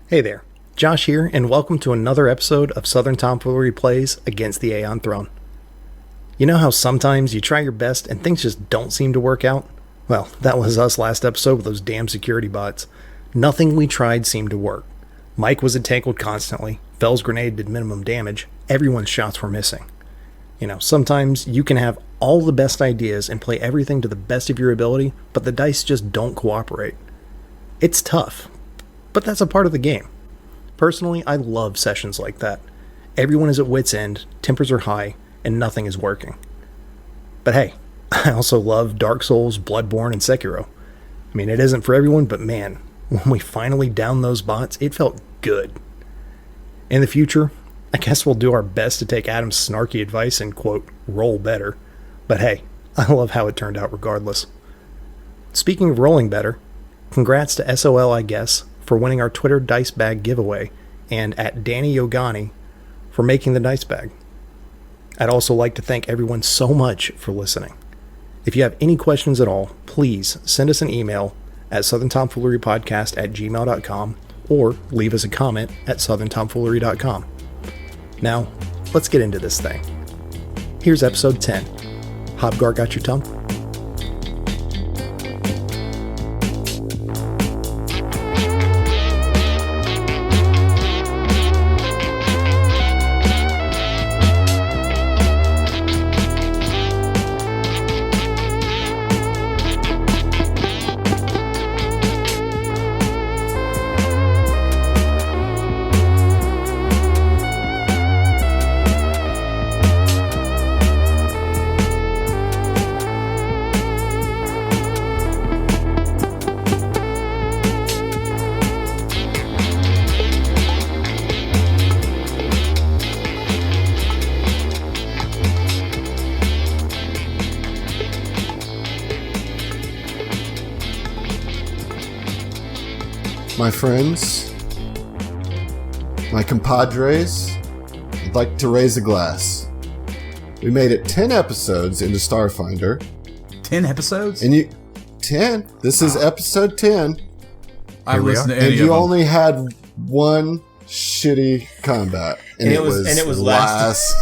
Hey there, Josh here, and welcome to another episode of Southern Tomfoolery Plays Against the Aeon Throne. You know how sometimes you try your best and things just don't seem to work out? Well, that was us last episode with those damn security bots. Nothing we tried seemed to work. Mike was entangled constantly, Fell's grenade did minimum damage, everyone's shots were missing. You know, sometimes you can have all the best ideas and play everything to the best of your ability, but the dice just don't cooperate. It's tough, but that's a part of the game. Personally, I love sessions like that. Everyone is at wit's end, tempers are high, and nothing is working. But hey, I also love Dark Souls, Bloodborne, and Sekiro. I mean, it isn't for everyone, but man, when we finally downed those bots, it felt good. In the future, I guess we'll do our best to take Adam's snarky advice and, quote, roll better. But hey, I love how it turned out regardless. Speaking of rolling better, congrats to SOL, I guess, for winning our Twitter dice bag giveaway, and at Danny Yogani for making the dice bag. I'd also like to thank everyone so much for listening. If you have any questions at all, please send us an email at southerntomfoolerypodcast@gmail.com or leave us a comment at southerntomfoolery.com. Now, let's get into this thing. Here's episode 10. Hobgar got your tongue? My friends, my compadres, I'd like to raise a glass. We made it 10 episodes into Starfinder. 10 episodes? And 10? This is episode 10. I listened to any and of you them. only had one shitty combat. And it was last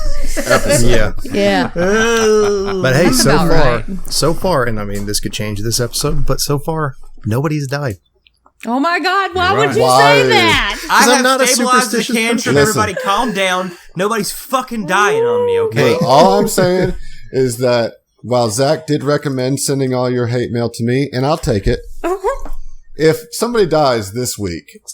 episode. Yeah. But hey, so far, and I mean, this could change this episode, but so far, nobody's died. Oh my God, why would you Why? say that? I I'm have not a stabilized the superstitious cantrip. person. Everybody calm down. Nobody's fucking dying on me, okay? But all I'm saying is that while Zach did recommend sending all your hate mail to me, and I'll take it, if somebody dies this week, it's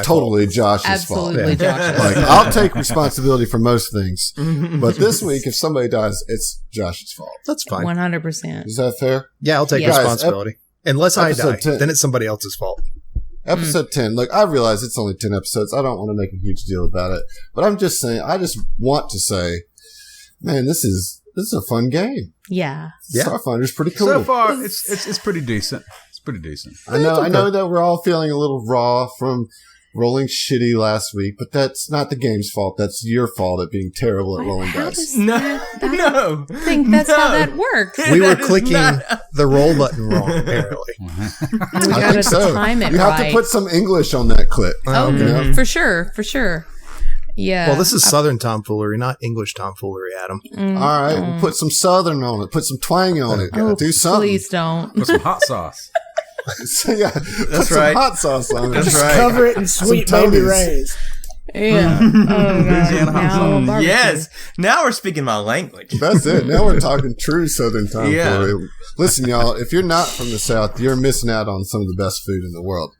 totally Josh's fault. Absolutely, Josh. Like, I'll take responsibility for most things, but this week, if somebody dies, it's Josh's fault. That's fine. 100%. Is that fair? Yeah, I'll take Yes. responsibility. Unless I die, episode 10. then it's somebody else's fault. Episode 10. Look, I realize it's only 10 episodes. I don't want to make a huge deal about it, but I'm just saying, I just want to say, man, this is a fun game. Yeah. Starfinder's pretty cool. So far, it's pretty decent. It's pretty decent. I know that we're all feeling a little raw from rolling shitty last week, but that's not the game's fault. That's your fault at being terrible at rolling How dice. does No, I think that's how that works. We were clicking the roll button wrong, apparently. We I gotta think so. time it You have right. to put some English on that clip. Oh, you know? for sure. Yeah. Well, this is Southern tomfoolery, not English tomfoolery, Adam. All right, we'll put some Southern on it. Put some twang on it. Oh, Do something. please don't. Put some hot sauce. So, yeah, put some right. hot sauce on it. That's right. Cover it in sweet baby Tony's. rays. Yeah. Oh, Louisiana God. hot Now, sauce. barbecue. Yes. Now we're speaking my language. That's it. Now we're talking true Southern tomfoolery. Yeah. Listen, y'all, if you're not from the South, you're missing out on some of the best food in the world.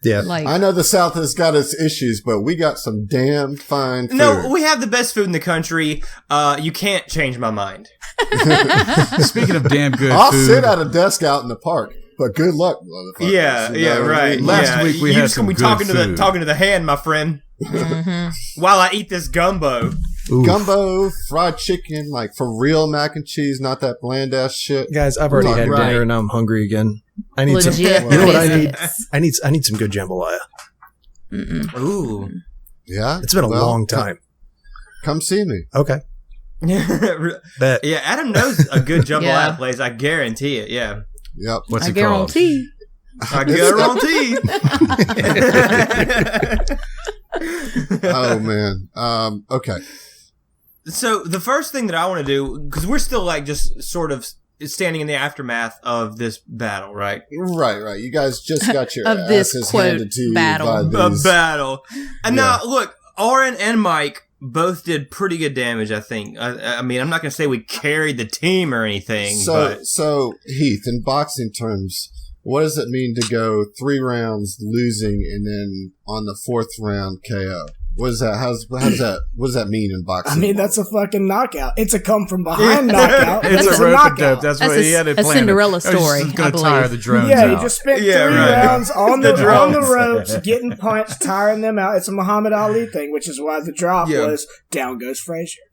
Yeah. Like, I know the South has got its issues, but we got some damn fine food. No, we have the best food in the country. You can't change my mind. Speaking of damn good I'll food, sit at a desk out in the park, but good luck, motherfucker. Yeah, yeah, right. Last yeah. week we you had just gonna some be good talking to the food. talking to the hand, my friend. While I eat this gumbo. Oof. Gumbo, fried chicken, like for real mac and cheese, not that bland ass shit. Guys, I've already had Right. dinner and I'm hungry again. I need some. legit. You know what I need? business. I need some good jambalaya. Ooh. Yeah, It's been a well, long time. Come see me. Okay. Bet. Yeah, Adam knows a good jambalaya Yeah. place. I guarantee it. Yeah. Yep. what's I it called? guarantee. I got her on teeth. Oh man. Okay. So the first thing that I want to do, because we're still like just sort of standing in the aftermath of this battle, right? Right. You guys just got your of this asses quote handed to you battle. by these. A battle. And now, look, Oren and Mike both did pretty good damage, I think. I mean, I'm not going to say we carried the team or anything. So Heath, in boxing terms, what does it mean to go 3 rounds losing and then on the 4th round KO? What is that? What does that mean in boxing? I mean, that's a fucking knockout. It's a come from behind knockout. It's a rope a dope. That's what he had it a planned. Cinderella story, I was just going to tire the drones Yeah, out. you just spent 3 rounds on the ropes, getting punched, tiring them out. It's a Muhammad Ali thing, which is why the drop was down goes Frazier.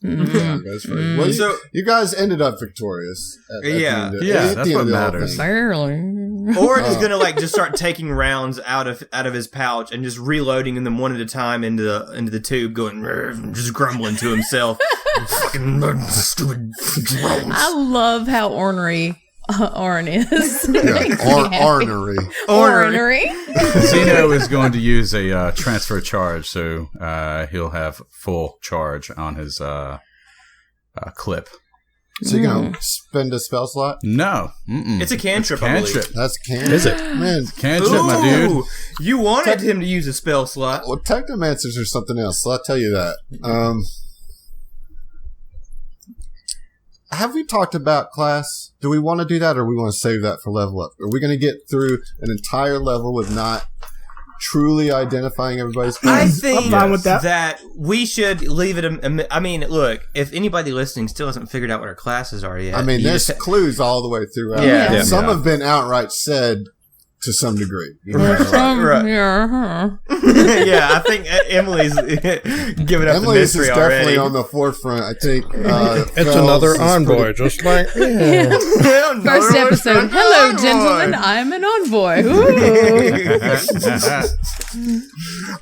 Mm-hmm. Well, you guys ended up victorious. At the end that's what matters. Barely. Oren is gonna like just start taking rounds out of his pouch and just reloading them one at a time into the tube, going just grumbling to himself. Fucking stupid drones. I love how ornery Oren is. Ornery. Ornery. Zeno is going to use a transfer charge, so he'll have full charge on his clip. So you're going to spend a spell slot? No. It's a cantrip, I believe. That's cantrip. Is it? Man, Cantrip, my dude. You wanted him to use a spell slot. Well, Technomancers are something else, so I'll tell you that. Have we talked about class? Do we want to do that, or we want to save that for level up? Are we going to get through an entire level with not truly identifying everybody's class? I think I'm fine with that. We should leave it. I mean, look, if anybody listening still hasn't figured out what our classes are yet, I mean, there's clues all the way throughout. Yeah. Some have been outright said to some degree. You know, Right. Yeah. Yeah, I think Emily's giving up Emily's the mystery is already. definitely on the forefront. I think It's another envoy, just like First episode. Hello, gentlemen. I'm an envoy. Ooh.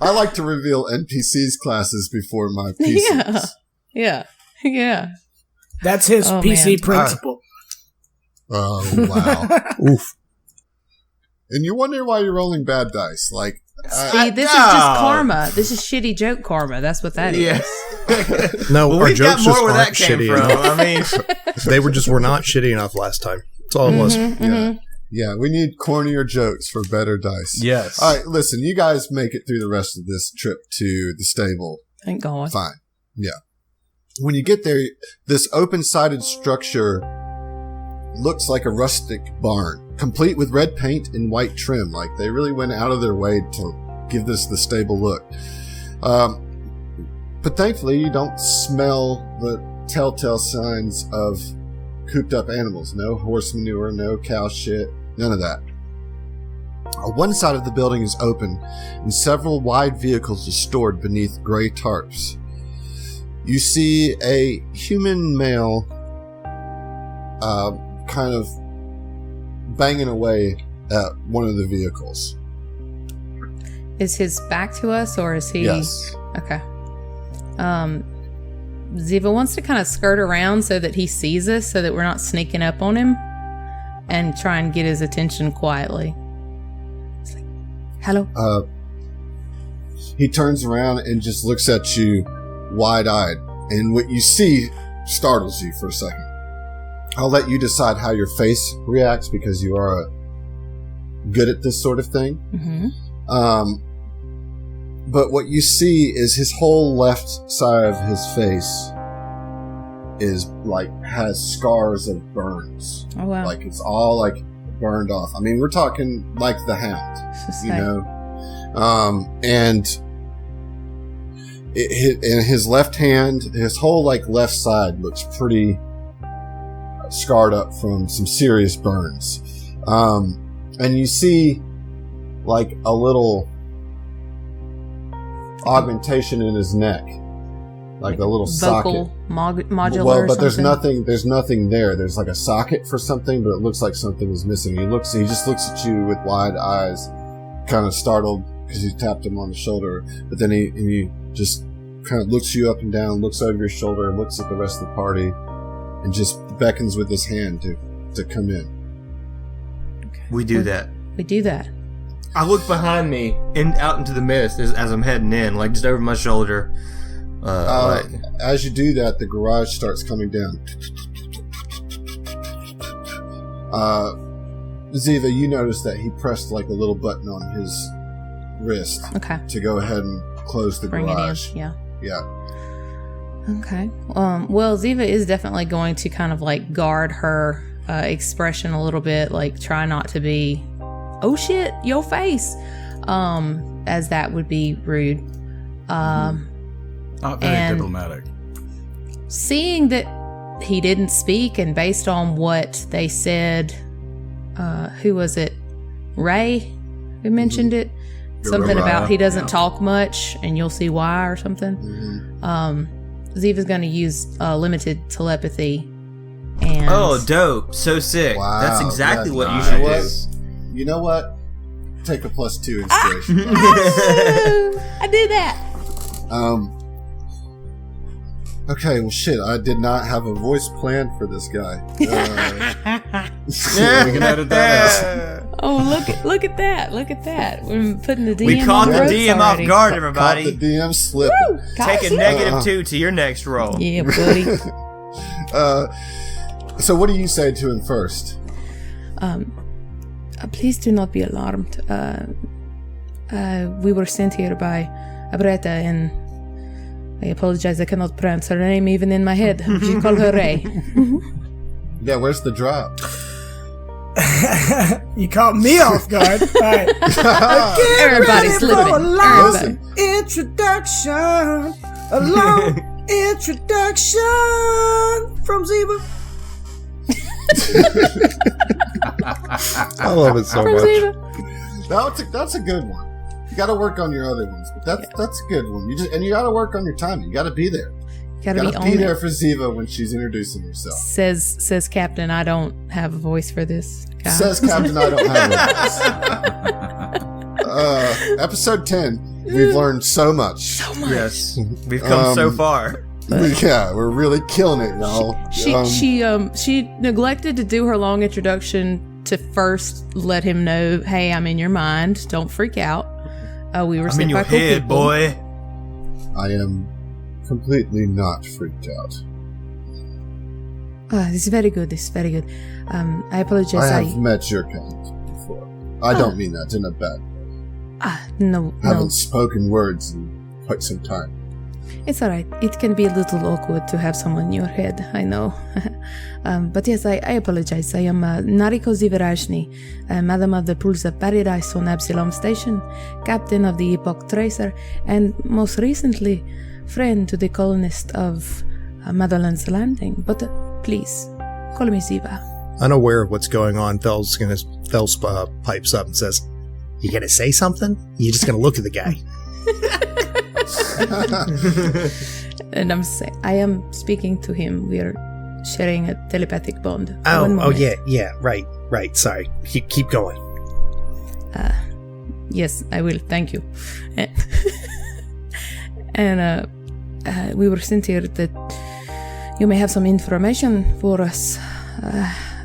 I like to reveal NPCs classes before my PCs. Yeah. That's his PC man. principle. Oh, wow. oof. And you wonder why you're rolling bad dice. Like, See, this is just karma. This is shitty joke karma. That's what that is. Yes. No, our We've got jokes more just where aren't that came shitty from. enough. I mean, They were not shitty enough last time. That's all it was. yeah, we need cornier jokes for better dice. Yes. All right, listen, you guys make it through the rest of this trip to the stable. Thank God. Fine. Yeah. When you get there, this open-sided structure looks like a rustic barn, complete with red paint and white trim. Like, they really went out of their way to give this the stable look. But thankfully, you don't smell the telltale signs of cooped up animals. No horse manure, no cow shit, none of that. One side of the building is open, and several wide vehicles are stored beneath gray tarps. You see a human male kind of banging away at one of the vehicles. Is his back to us, or is he? Yes. Okay. Ziva wants to kind of skirt around so that he sees us, so that we're not sneaking up on him, and try and get his attention quietly. It's like, hello. He turns around and just looks at you wide-eyed, and what you see startles you for a second. I'll let you decide how your face reacts, because you are good at this sort of thing. Mm-hmm. But what you see is his whole left side of his face is has scars of burns. Oh wow! Like, it's all burned off. I mean, we're talking like the Hound, you know. And in his left hand, his whole left side looks pretty scarred up from some serious burns. And you see a little augmentation in his neck, like a little vocal socket. Modular. Well, but or there's something? nothing there. There's a socket for something, but it looks like something is missing. He just looks at you with wide eyes, kind of startled because you tapped him on the shoulder. But then he just kind of looks you up and down, looks over your shoulder, looks at the rest of the party, and just beckons with his hand to come in. Okay. We do that. We do that. I look behind me and out into the mist as I'm heading in, like just over my shoulder. As you do that, the garage starts coming down. Ziva, you notice that he pressed like a little button on his wrist to go ahead and close the garage. Bring it in, yeah. Okay. Well, Ziva is definitely going to kind of like guard her expression a little bit, like try not to be, oh shit, your face, as that would be rude. Not very diplomatic. Seeing that he didn't speak, and based on what they said, who was it? Ray, who mentioned it? Something about he doesn't talk much, and you'll see why, or something. Ziva's going to use limited telepathy. And dope! So sick. Wow, that's exactly what you should do. You know what? Take a +2 inspiration. I did that. Okay, well, shit. I did not have a voice planned for this guy. We can edit that out. Oh, look at that! Look at that! We're putting the DM. We caught on the DM already. off guard, everybody. Caught the DM slipping. Take a -2 to your next roll. Yeah, buddy. So, what do you say to him first? Please do not be alarmed. We were sent here by Abretta, and I apologize, I cannot pronounce her name even in my head. Would you call her Ray? Yeah, where's the drop? You caught me off guard. All right. Everybody's slipping. A long introduction. A long introduction from Ziva. I love it so much. That's a good one. You got to work on your other ones, but that's a good one. You got to work on your timing. You got to be there. You gotta be there for Ziva when she's introducing herself. Says Captain, I don't have a voice for this guy. Says Captain, I don't have a voice. Episode 10. We've learned so much. Yes, we've come so far. Yeah, we're really killing it, y'all. She neglected to do her long introduction to first let him know, hey, I'm in your mind. Don't freak out. We were I'm in your head, boy. I am completely not freaked out. This is very good. This is very good. I apologize. I have met your kind before. I don't mean that in a bad way. No. I haven't spoken words in quite some time. It's alright. It can be a little awkward to have someone in your head, I know. But yes, I apologize. I am Nariko Zivarajni, Madam of the Pools of Paradise on Absalom Station, Captain of the Epoch Tracer, and most recently, friend to the colonist of Madeline's Landing. But please, call me Ziva. Unaware of what's going on, Fels pipes up and says, "You gonna say something? You just gonna look at the guy?" And I am speaking to him. We are sharing a telepathic bond. Oh yeah, right. Sorry, keep going. Yes, I will. Thank you. And we were sent here that you may have some information for us.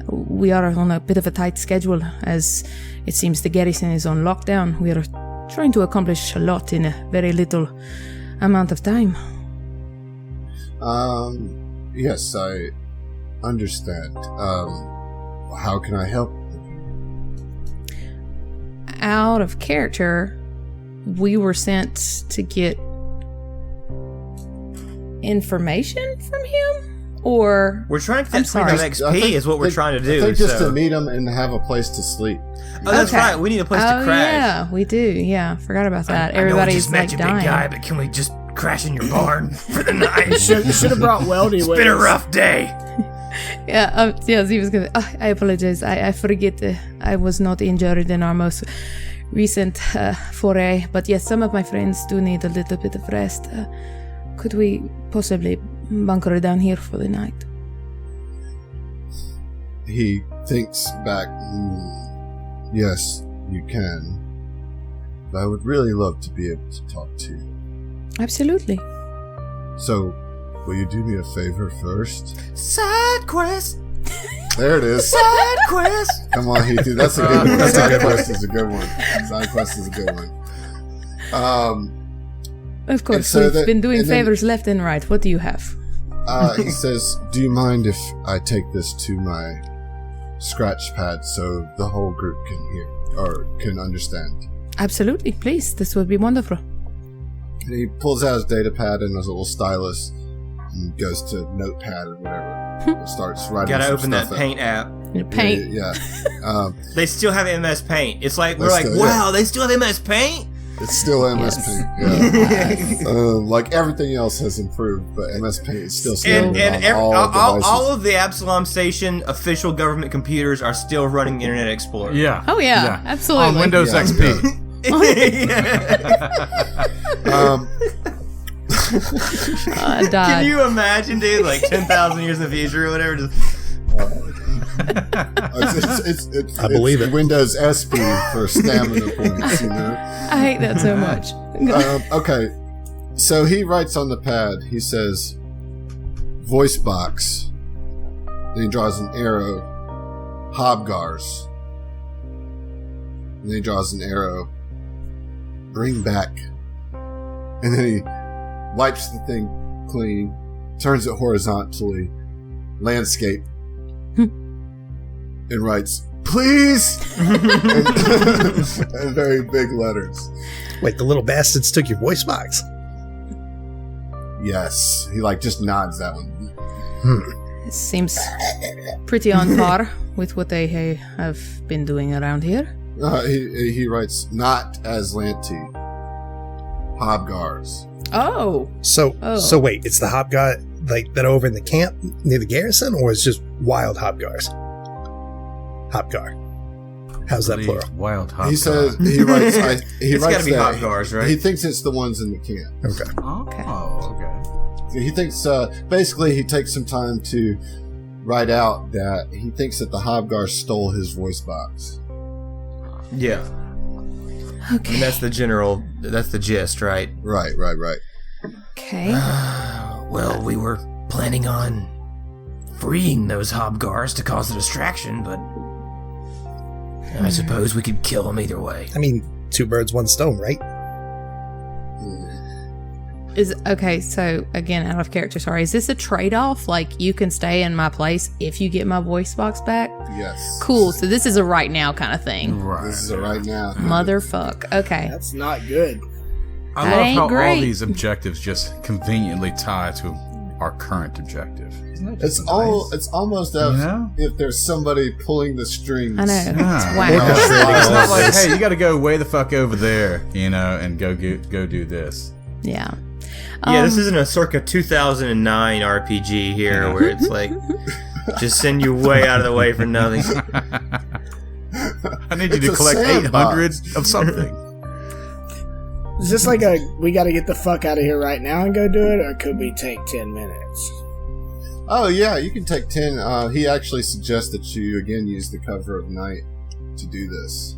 We are on a bit of a tight schedule, as it seems the Garrison is on lockdown. We are trying to accomplish a lot in a very little amount of time. Yes, I understand. How can I help? Out of character, we were sent to get information from him? Or we're trying to get XP is what we're trying to do. I think just to meet him and have a place to sleep. Oh, that's right. We need a place to crash. Yeah, we do. Yeah, forgot about that. Everybody's like dying. Big guy, but can we just crash in your barn for the night? You should have brought Weldy with us. It's been a rough day. He was gonna. I apologize. I forget. I was not injured in our most recent foray, but yes, some of my friends do need a little bit of rest. Could we possibly bunker down here for the night? He thinks back. Yes, you can. But I would really love to be able to talk to you. Absolutely. So, will you do me a favor first? Side quest. There it is. Side quest. Come on, Heath. That's a good one. Side quest is a good one. Side quest is a good one. Of course, we've been doing favors left and right. What do you have? He says, do you mind if I take this to my scratch pad so the whole group can hear or can understand? Absolutely, please. This would be wonderful. And he pulls out his data pad and his little stylus and goes to Notepad or whatever. And starts writing. Gotta open that out. Paint app. Paint. Yeah. They still have MS Paint. It's like we're like, wow, they still have MS Paint. It's still MS Paint. Yeah. Like everything else has improved, but MS Paint is still standard and on all of the Absalom Station official government computers are still running Internet Explorer. Yeah. Oh yeah. Absolutely. On Windows XP. I died. Can you imagine, dude? Like 10,000 years in the future or whatever. Just I believe it. Windows SP for stamina points, you know. I hate that so much. Okay, so he writes on the pad. He says, "Voice box." Then he draws an arrow. Hobgars. And then he draws an arrow. Bring back. And then he wipes the thing clean, turns it horizontally, landscape, and writes, "Please!" in very big letters. Wait, the little bastards took your voice box? Yes. He just nods that one. It seems pretty on par with what they have been doing around here. He writes, "Not Aslanti. Hobgars." Oh. So wait, it's the Hobgar that over in the camp near the Garrison, or it's just wild Hobgars? Hobgar. How's that plural? Wild Hobgar. He says he writes. It's got to be Hobgars, right? He thinks it's the ones in the camp. Okay. Oh, okay. He thinks basically he takes some time to write out that he thinks that the Hobgar stole his voice box. Yeah. Okay. And that's the gist, right? Right. Okay. Well, we were planning on freeing those Hobgars to cause a distraction, but I suppose we could kill them either way. I mean, 2 birds, 1 stone, right? So again, out of character, sorry. Is this a trade-off? Like, you can stay in my place if you get my voice box back? Yes. Cool. So this is a right now kind of thing. Right. This is a right now. Motherfuck. Okay. That's not good. I love how all these objectives just conveniently tie to our current objective. It's almost as if there's somebody pulling the strings. I know. Yeah. It's not like, hey, you got to go way the fuck over there, and go do this. Yeah. Yeah, this isn't a circa 2009 RPG here where it's like, just send you way out of the way for nothing. I need you to collect 800 of something. Is this like we gotta get the fuck out of here right now and go do it, or could we take 10 minutes? Oh, yeah, you can take 10. He actually suggests that you, again, use the cover of night to do this.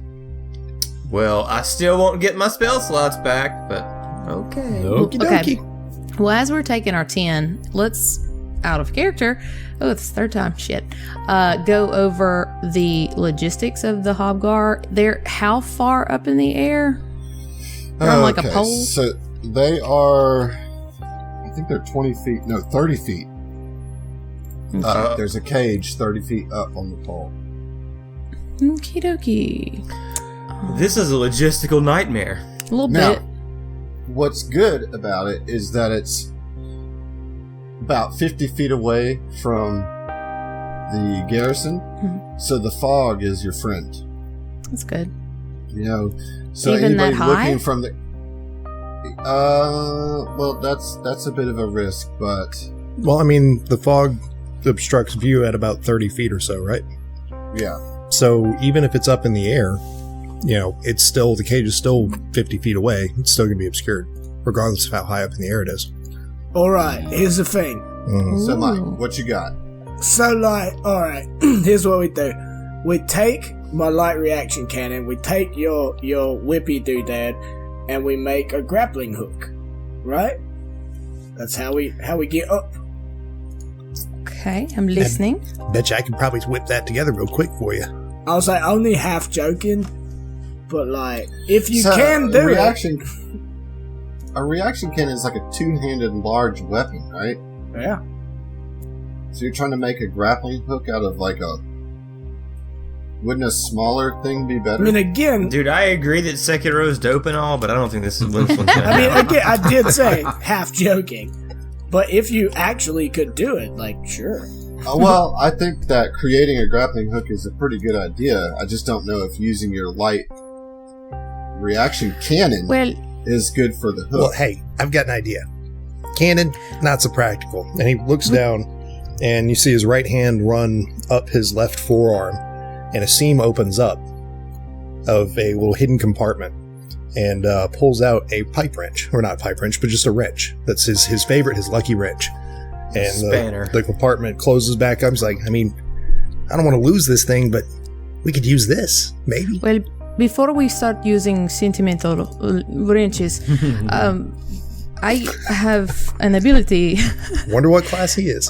Well, I still won't get my spell slots back, but okay. Okie dokie. Well, as we're taking our 10, let's, out of character, it's the 3rd time, shit, go over the logistics of the Hobgar. They're how far up in the air? They're on like a pole? So they are, I think they're 30 feet. There's a cage 30 feet up on the pole. Okie dokie. This is a logistical nightmare. A little bit. What's good about it is that it's about 50 feet away from the garrison, so the fog is your friend. That's good. So even anybody that high? looking from the well, that's a bit of a risk, but Well, I mean, the fog obstructs view at about 30 feet or so, right? yeah. So even if it's up in the air, it's still, the cage is still 50 feet away. It's still going to be obscured, regardless of how high up in the air it is. Alright, here's the thing. So Mike, what you got? So, alright, here's what we do. We take my light reaction cannon, we take your whippy doodad, and we make a grappling hook. Right? That's how we get up. Okay, I'm listening. Bet you I could probably whip that together real quick for you. I was like, only half joking, but like, if you can do it. A reaction cannon is like a two-handed large weapon, right? Yeah. So you're trying to make a grappling hook out of like a... Wouldn't a smaller thing be better? I mean, again... Dude, I agree that Sekiro's dope and all, but I don't think this one's gonna happen. I mean, again, I did say half joking. But if you actually could do it, like, sure. Well, I think that creating a grappling hook is a pretty good idea. I just don't know if using your light reaction cannon is good for the hook. Well, hey, I've got an idea. Cannon, not so practical. And he looks down, and you see his right hand run up his left forearm, and a seam opens up of a little hidden compartment, and pulls out a pipe wrench. Or not a pipe wrench, but just a wrench. That's his favorite, his lucky wrench. And the compartment closes back up. He's like, I mean, I don't want to lose this thing, but we could use this, maybe. Well, before we start using sentimental wrenches, I have an ability. Wonder what class he is.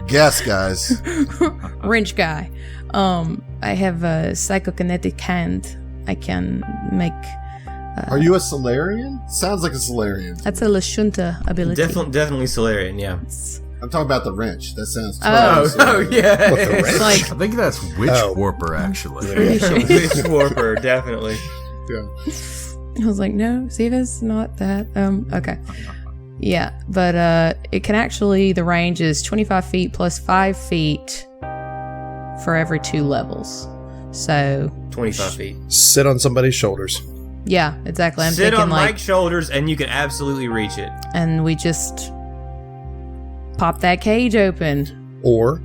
Guess, guys. Wrench guy. I have a psychokinetic hand. I can make... Are you a Solarian? Sounds like a Solarian. That's a Lashunta ability. Definitely Solarian, yeah. I'm talking about the wrench. That sounds totally yeah. What, the wrench? Like, I think that's Witch Warper, actually. Witch Warper, definitely. Yeah. I was like, no, Ziva's not that. Okay. Yeah, but it can actually, the range is 25 feet plus 5 feet for every 2 levels. So 25 feet. Sit on somebody's shoulders. Yeah, exactly. I'm Sit thinking on like, Mike's shoulders and you can absolutely reach it. and we just pop that cage open. Or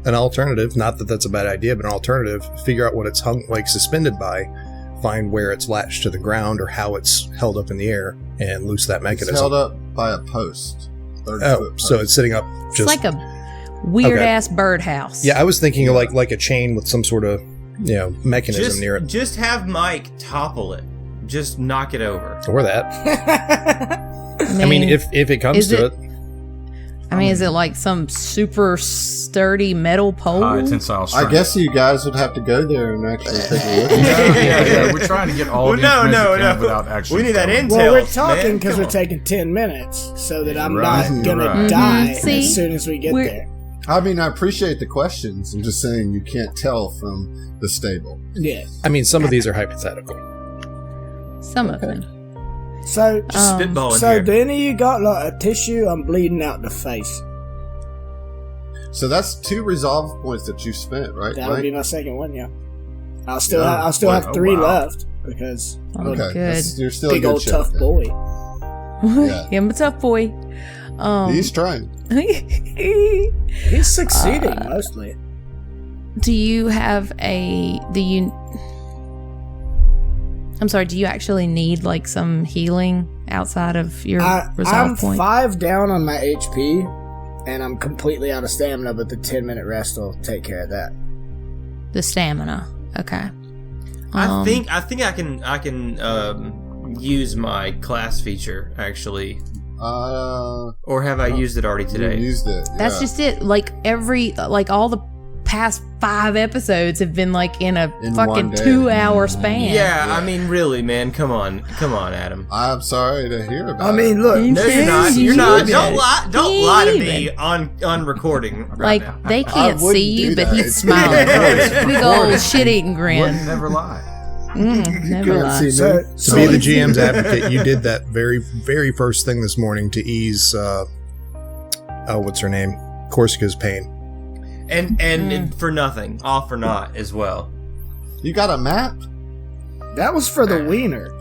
an alternative, not that that's a bad idea, but an alternative, figure out what it's hung, like suspended by, find where it's latched to the ground or how it's held up in the air, and loose that mechanism. It's held up by a post. 30-foot post. So it's sitting up It's just... like a weird ass birdhouse. Yeah, I was thinking of like a chain with some sort of, mechanism near it. Just have Mike topple it. Just knock it over. Or that. I mean, if it comes to it. I mean, is it like some super sturdy metal pole? High tensile strength. I guess you guys would have to go there and actually take a look. Yeah. We're trying to get all the information we can without actually. We need that intel. Well, we're talking because we're taking 10 minutes so that I'm not going to die as soon as we get there. I mean, I appreciate the questions. I'm just saying you can't tell from the stable. Yeah. I mean, some of these are hypothetical. Some of them. So, spitballing so here. do any of you got like a tissue? I'm bleeding out the face. So that's 2 resolve points that you spent, right? That would be my second one, yeah. I'll still have 3 left because Oh, I'm good. You're still big a good old shot tough then. boy. Yeah. I'm a tough boy. He's trying. He's succeeding mostly. Do you actually need like some healing outside of your resolve I'm point? 5 down on my HP, and I'm completely out of stamina. But the 10-minute rest will take care of that. The stamina. Okay. I think I can use my class feature actually. Or have I used it already today? You used it. That's just it. Like all the past 5 episodes have been like in a fucking 2-hour span. Yeah, I mean, really, man. Come on, Adam. I'm sorry to hear about it. I mean, look. No, you're not. You're not. Don't lie to me on recording. Right like now. they can't see you, but he's smiling. Big old shit-eating grin. Would never lie. Never lie. To be the GM's advocate, you did that very, very first thing this morning to ease, what's her name? Corsica's pain. And for nothing. All for naught as well. You got a map? That was for the wiener.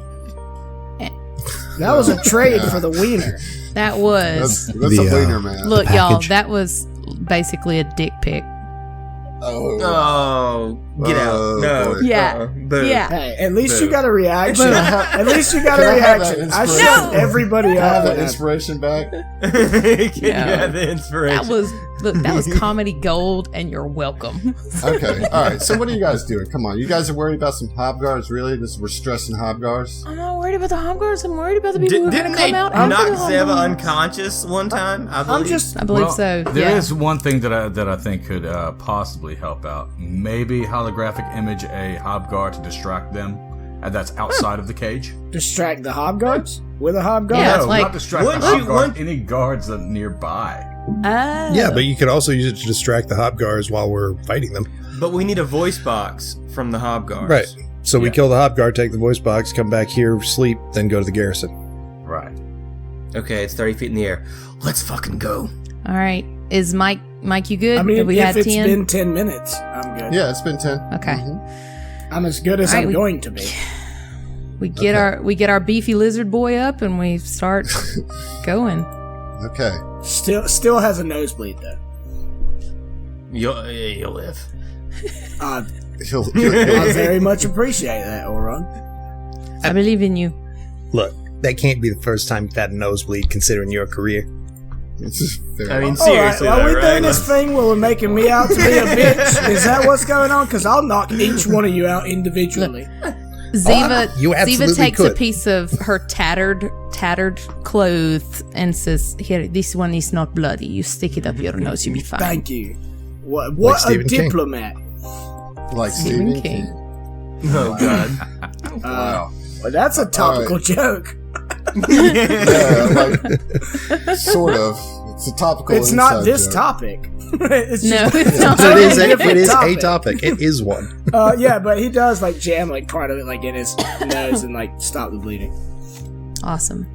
That was a trade for the wiener. That was. That's a wiener, man. Look, y'all, that was basically a dick pic. Oh. Oh. Get out. No. Yeah. Boo. Yeah. Hey, at least you got a reaction. At least you got a reaction. I shut everybody up. Have that inspiration back. Can you have the inspiration? That was comedy gold, and you're welcome. Okay. All right. So what are you guys doing? Come on. You guys are worried about some Hobgars, really? We're stressing Hobgars? I'm not worried about the Hobgars. I'm worried about the people who are going to come out. Didn't they knock Zeva unconscious one time? I believe so. There is one thing that I think could possibly help out. Maybe holographic image a Hobgar to distract them, and that's outside of the cage. Distract the Hobguards? With a Hobgar? Yeah, no, not distract the Hobguards. Any guards that are nearby. Yeah, but you could also use it to distract the Hobgars while we're fighting them. But we need a voice box from the Hobgars. Right. So we kill the Hobgar, take the voice box, come back here, sleep, then go to the Garrison. Right. Okay, it's 30 feet in the air. Let's fucking go. All right. Is Mike, you good? I mean, Have we if had it's 10? been 10 minutes, I'm good. Yeah, it's been 10. Okay. I'm as good as I'm going to be. We get our beefy lizard boy up and we start going. Okay. Still has a nosebleed though. You'll live. I very much appreciate that, Oron. I believe in you. Look, that can't be the first time you've had a nosebleed considering your career. I mean, seriously, are we right? doing this thing where we're making me out to be a bitch? Is that what's going on? Because I'll knock each one of you out individually. Ziva takes a piece of her tattered clothes and says, "Here, this one is not bloody. You stick it up your nose, you'll be fine." Thank you. What like a diplomat. Like Stephen King. Oh, God. Wow. Well, that's a topical joke. Yeah, like, sort of. It's a topical. It's not this joke. topic. It's not. It is a topic. It is one. Yeah, but he does like jam like part of it like in his nose and like stop the bleeding. Awesome.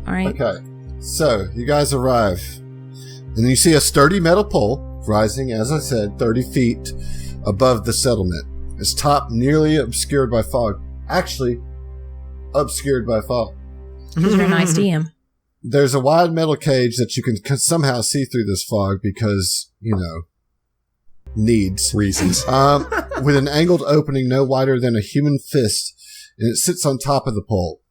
All right. Okay, so you guys arrive, and you see a sturdy metal pole rising, as I said, 30 feet above the settlement. Its top nearly obscured by fog. Actually, obscured by fog. Those are nice DM. There's a wide metal cage that you can somehow see through this fog because, reasons. With an angled opening no wider than a human fist, and it sits on top of the pole.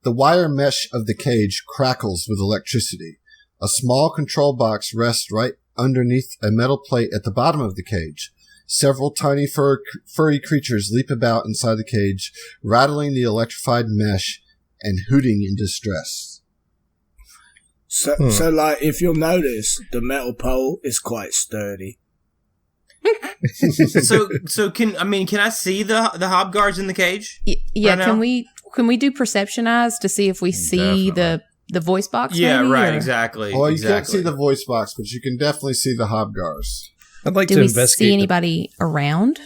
The wire mesh of the cage crackles with electricity. A small control box rests right underneath a metal plate at the bottom of the cage. Several tiny furry creatures leap about inside the cage, rattling the electrified mesh and hooting in distress. So like, if you'll notice, the metal pole is quite sturdy. So can I see the Hobguards in the cage? Yeah, right can we do perception eyes to see if we see the voice box? Yeah, maybe, right, or? exactly. Well, you can't see the voice box, but you can definitely see the Hobgars. I'd like Do to we investigate. see anybody around?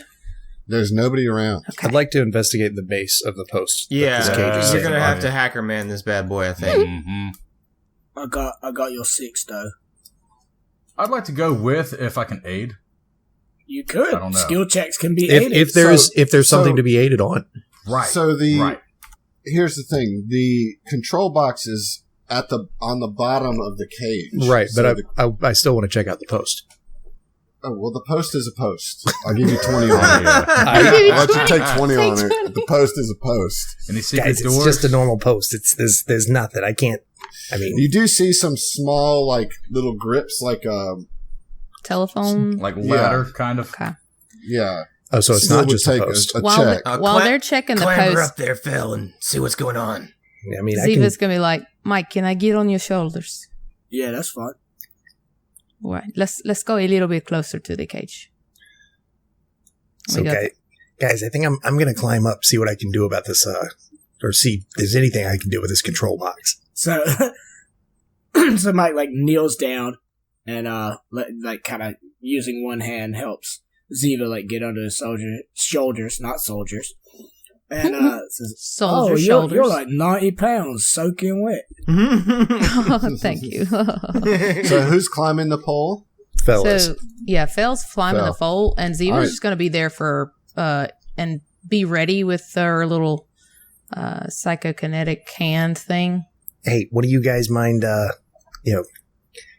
There's nobody around. Okay. I'd like to investigate the base of the post. Yeah, that this cage is you're sitting gonna on. have to hacker man this bad boy, I think. Mm-hmm. I got your 6 though. I'd like to go with if I can aid. You could. I don't know. Skill checks can be aided. If there's something to be aided on. Right. So right. Here's the thing: the control box is on the bottom of the cage. Right, So but I still want to check out the post. Oh, well, the post is a post. I'll give you 20 on it. I'll let you take 20 on it. The post is a post. Any secret Guys, doors? it's just a normal post. There's nothing. I can't. You do see some small, like, little grips, like, Telephone. like ladder, kind of. Okay. yeah. Oh, so it's Still not would just a take post. a While check. they're checking the Clamber post, up there, Phil, and see what's going on. I mean, Ziva's gonna be like, "Mike, can I get on your shoulders?" Yeah, that's fine. All right, let's go a little bit closer to the cage. It's okay. Guys, I think I'm going to climb up, see what I can do about this, or see if there's anything I can do with this control box. So, so Mike like kneels down and like kind of using one hand helps Ziva like get under his shoulders, not soldiers. And says, Soldier you're shoulders. like 90 pounds soaking wet. Oh, thank you. So who's climbing the pole? Fellas. So yeah, Fel's climbing the pole, and Ziva's Right. just going to be there for and be ready with her little psychokinetic hand thing. Hey, what do you guys mind? In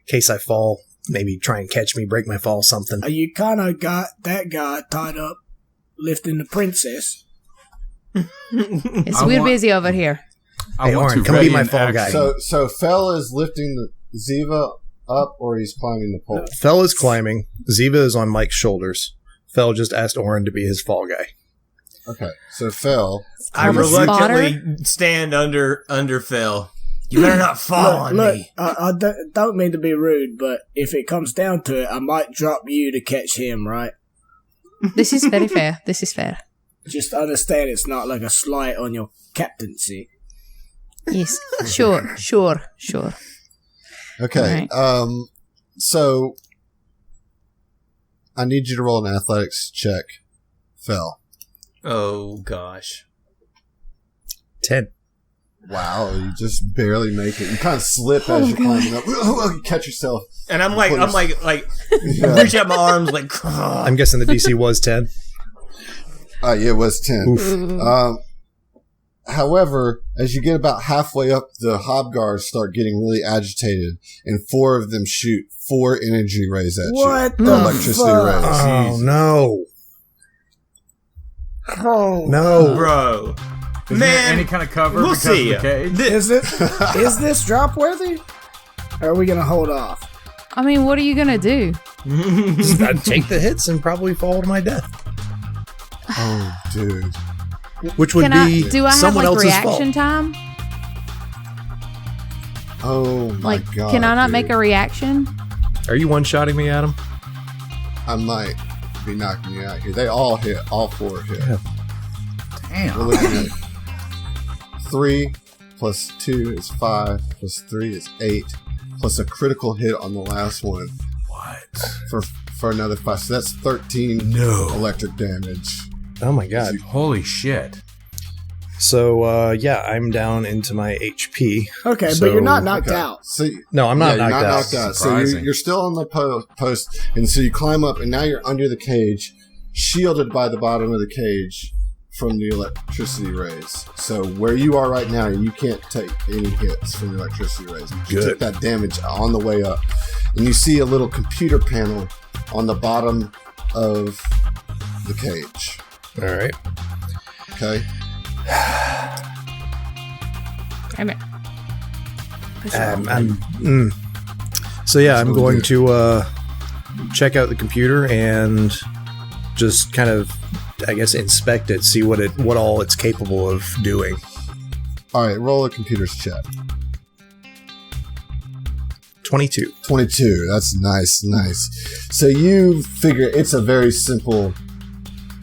case I fall, maybe try and catch me, break my fall, something. You kind of got that guy tied up lifting the princess. We're busy over here. Hey, Oren, come be my fall guy. So Fel is lifting the Ziva up, or he's climbing the pole? Fel is climbing. Ziva is on Mike's shoulders. Fel just asked Oren to be his fall guy. Okay, so Fel... I reluctantly stand under Fel. You better not fall on me. I don't mean to be rude, but if it comes down to it, I might drop you to catch him, right? This is very fair. This is fair. Just understand it's not like a slight on your captaincy. Yes, sure. Okay, right. So I need you to roll an athletics check, Fel. Oh, gosh. 10. Wow, you just barely make it. You kind of slip as you're climbing up. You catch yourself. And I'm like, reach out my arms like... I'm guessing the DC was 10. Yeah, it was 10. However, as you get about halfway up, the Hobgars start getting really agitated, and 4 of them shoot 4 energy rays at you. What the electricity rays. Oh, no. Oh, no. Bro. Is there any kind of cover we'll because see. of the cage? Is this drop worthy? Or are we going to hold off? I mean, what are you going to do? I'd take the hits and probably fall to my death. Oh, dude. Which would be do I have someone like else's reaction fault. time? Oh, my Like, God. can I not dude. make a reaction? Are you one-shotting me, Adam? I might be knocking you out here. They all hit. All 4 hit. Yeah. Damn. We're looking at 3 plus 2 is 5 plus 3 is 8 plus a critical hit on the last one. What? For another 5. So that's 13 electric damage. Oh my god. Holy shit. So, I'm down into my HP. Okay, So- but you're not knocked out. So, No, I'm not you're knocked not out. knocked out. So Surprising. you're still on the post, and so you climb up, and now you're under the cage, shielded by the bottom of the cage from the electricity rays. So where you are right now, you can't take any hits from the electricity rays. You Good. took that damage on the way up. And you see a little computer panel on the bottom of the cage. All right. Okay? So yeah, I'm going to check out the computer and just kind of, I guess, inspect it, see what all it's capable of doing. All right, roll a computer's check. 22. 22. That's nice. So you figure it's a very simple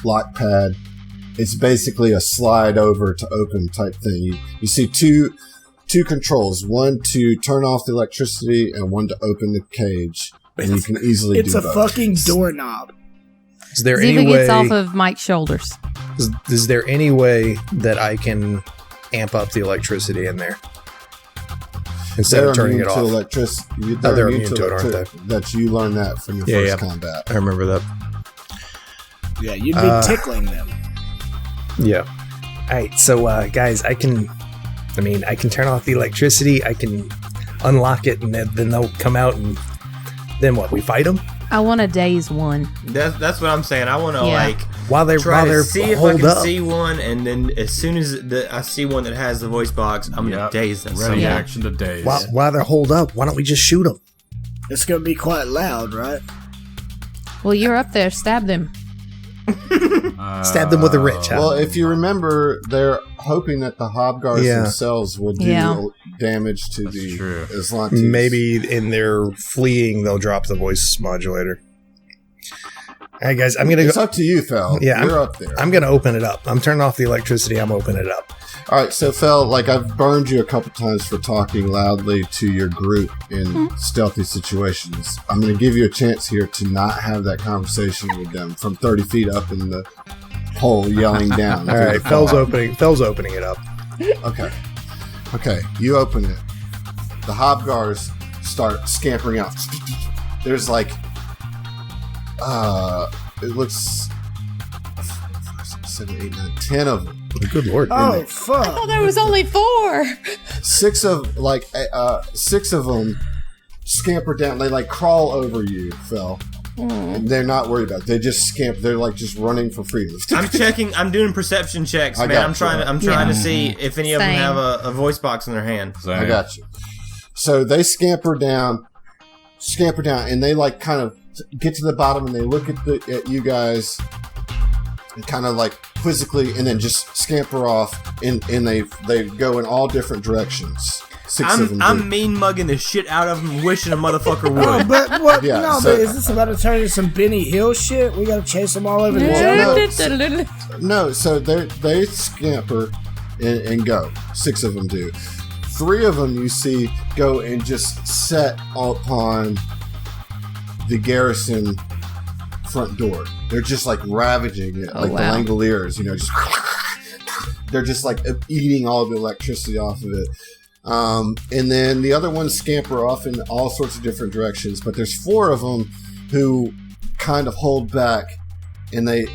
lock pad. It's basically a slide over to open type thing. You see two controls, one to turn off the electricity and one to open the cage. And you can easily It's do a both. fucking doorknob. Is there Ziva any way? gets off of Mike's shoulders. Is there any way that I can amp up the electricity in there instead They're of turning it immune to off? electricity. They're immune to it, aren't electricity. That you learned that from your Yeah, first combat. I remember that. Yeah, you'd be tickling them. Yeah. All right, so guys, I can turn off the electricity. I can unlock it, and then they'll come out, and then what? We fight them I want to daze one. That's what I'm saying. I want to while they're see if I holed can up. see one, and then as soon as I see one that has the voice box, I'm gonna daze that. Ready Yeah. action to daze. While they're holed up, why don't we just shoot them? It's going to be quite loud, right? Well, you're up there. Stab them. Stab them with a wrench. Well, if you remember, they're hoping that the Hobgars themselves will do damage to the True. Islantes. Maybe in their fleeing, they'll drop the voice modulator. All right, guys, I'm gonna It's go. up to you, Fel. Yeah, You're up there. I'm gonna open it up. I'm turning off the electricity. I'm opening it up. All right, so Fel, I've burned you a couple times for talking loudly to your group in stealthy situations. I'm going to give you a chance here to not have that conversation with them from 30 feet up in the hole, yelling down. All right, Fel's opening it up. Okay, you open it. The Hobgars start scampering out. There's it looks 7, 8, 9, 10 of them. Good lord. Oh, fuck. Oh, there was only 4. Six of them scamper down. They like crawl over you, Phil. And they're not worried about it. They just scamper. They're like just running for freedom. I'm doing perception checks, man. I'm trying to see if any of them have a voice box in their hand. I got you. So they scamper down, and they like kind of get to the bottom, and they look at you guys, and kind of like quizzically, and then just scamper off, and they go in all different directions. I'm mean mugging the shit out of them, wishing a motherfucker would. Oh, but what? Yeah, no, but is this about to turn into some Benny Hill shit? We gotta chase them all over the world. No, so they scamper and go. 6 of them do. 3 of them you see go and just set upon the Garrison front door. They're just like ravaging it, the Langoliers. Just they're just like eating all the electricity off of it. And then the other ones scamper off in all sorts of different directions, but there's 4 of them who kind of hold back, and they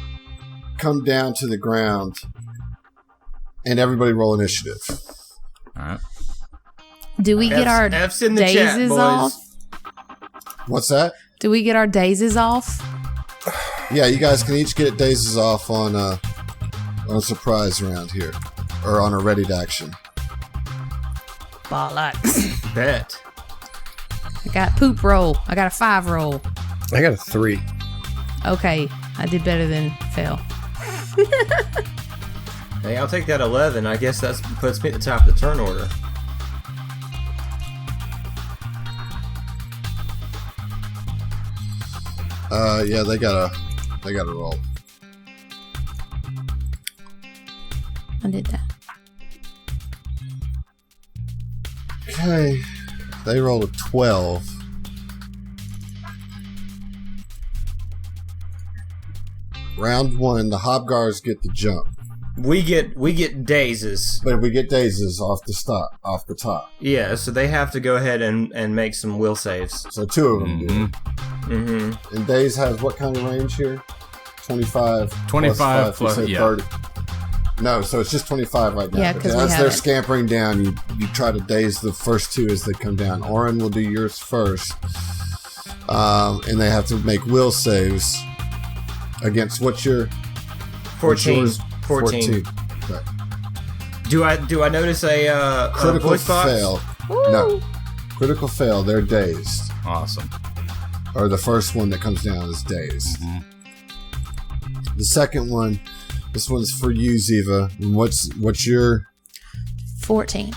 come down to the ground, and everybody roll initiative. All right. Do we get our dazes off? What's that? Do we get our dazes off? Yeah, you guys can each get dazes off on a surprise round here, or on a ready to action. Bollocks. Bet. I got poop roll. I got a 5 roll. I got a 3. Okay, I did better than Phil. Hey, I'll take that 11. I guess that puts me at the top of the turn order. Yeah, they gotta roll. I did that. Okay, they rolled a 12. Round 1, the Hobgars get the jump. We get dazes. But we get dazes off the top. Yeah, so they have to go ahead and make some will saves. So 2 of them do. Mm-hmm. And daze has what kind of range here? 25. 25 plus 30. No, so it's just 25 right now. Yeah, because as they're scampering down, you try to daze the first 2 as they come down. Oren will do yours first. And they have to make will saves against what's your... 14. 14. Okay. Do I notice a critical voice box? Fail? Woo! No. Critical fail, they're dazed. Awesome. Or the first one that comes down is dazed. Mm-hmm. The second one... This one's for you, Ziva. And what's your... 14.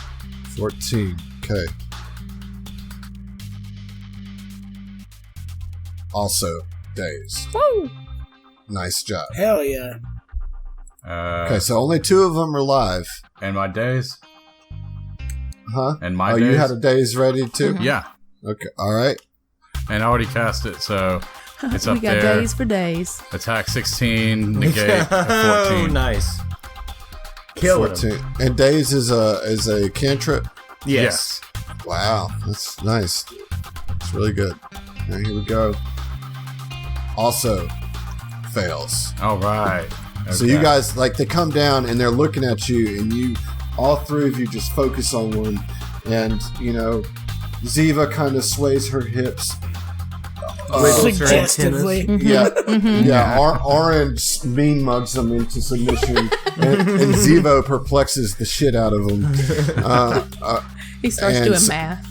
14. Okay. Also, dazed. Woo! Nice job. Hell yeah. Okay, so only 2 of them are live. And my days? Huh? And my days? You had a daze ready too? Mm-hmm. Yeah. Okay, alright. And I already cast it, so... It's up we got there. days for days. Attack 16, negate a 14. Oh, nice. Kill 14. And daze is a cantrip? Yes. Wow, that's nice. It's really good. Okay, here we go. Also, fails. All right. Okay. So you guys, they come down and they're looking at you, and all 3 of you just focus on one. And, Ziva kind of sways her hips. Suggestively. Yeah. Yeah. Orange mean mugs them into submission, and Zivo perplexes the shit out of them. He starts doing math.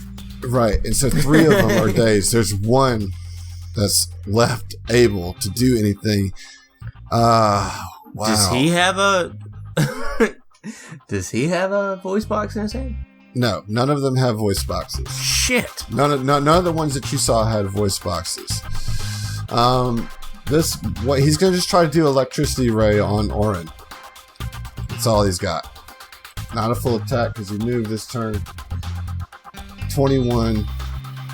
Right. And so 3 of them are dazed. There's 1 that's left able to do anything. Wow. Does he have a voice box in his hand? No, none of them have voice boxes. Shit. None of the ones that you saw had voice boxes. He's gonna just try to do electricity ray on Oren. That's all he's got. Not a full attack because he moved this turn. 21.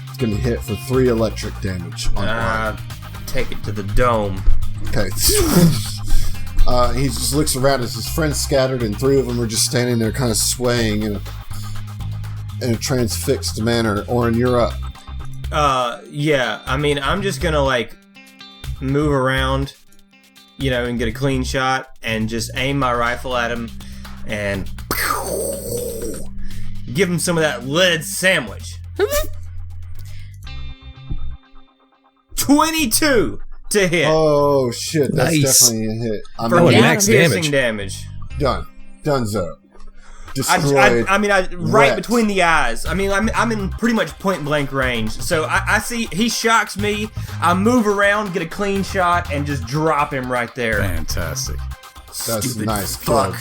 It's gonna hit for 3 electric damage on Oren. Take it to the dome. Okay. He just looks around as his friends scattered, and 3 of them are just standing there, kind of swaying in a transfixed manner. Oren, you're up. Yeah. I mean, I'm just gonna move around, and get a clean shot, and just aim my rifle at him, and give him some of that lead sandwich. 22 to hit. Oh shit! That's definitely a hit. For max damage. Donezo. Destroyed. Right between the eyes. I mean, I'm in pretty much point blank range. So I see he shocks me. I move around, get a clean shot, and just drop him right there. Fantastic. That's Stupid nice. fuck.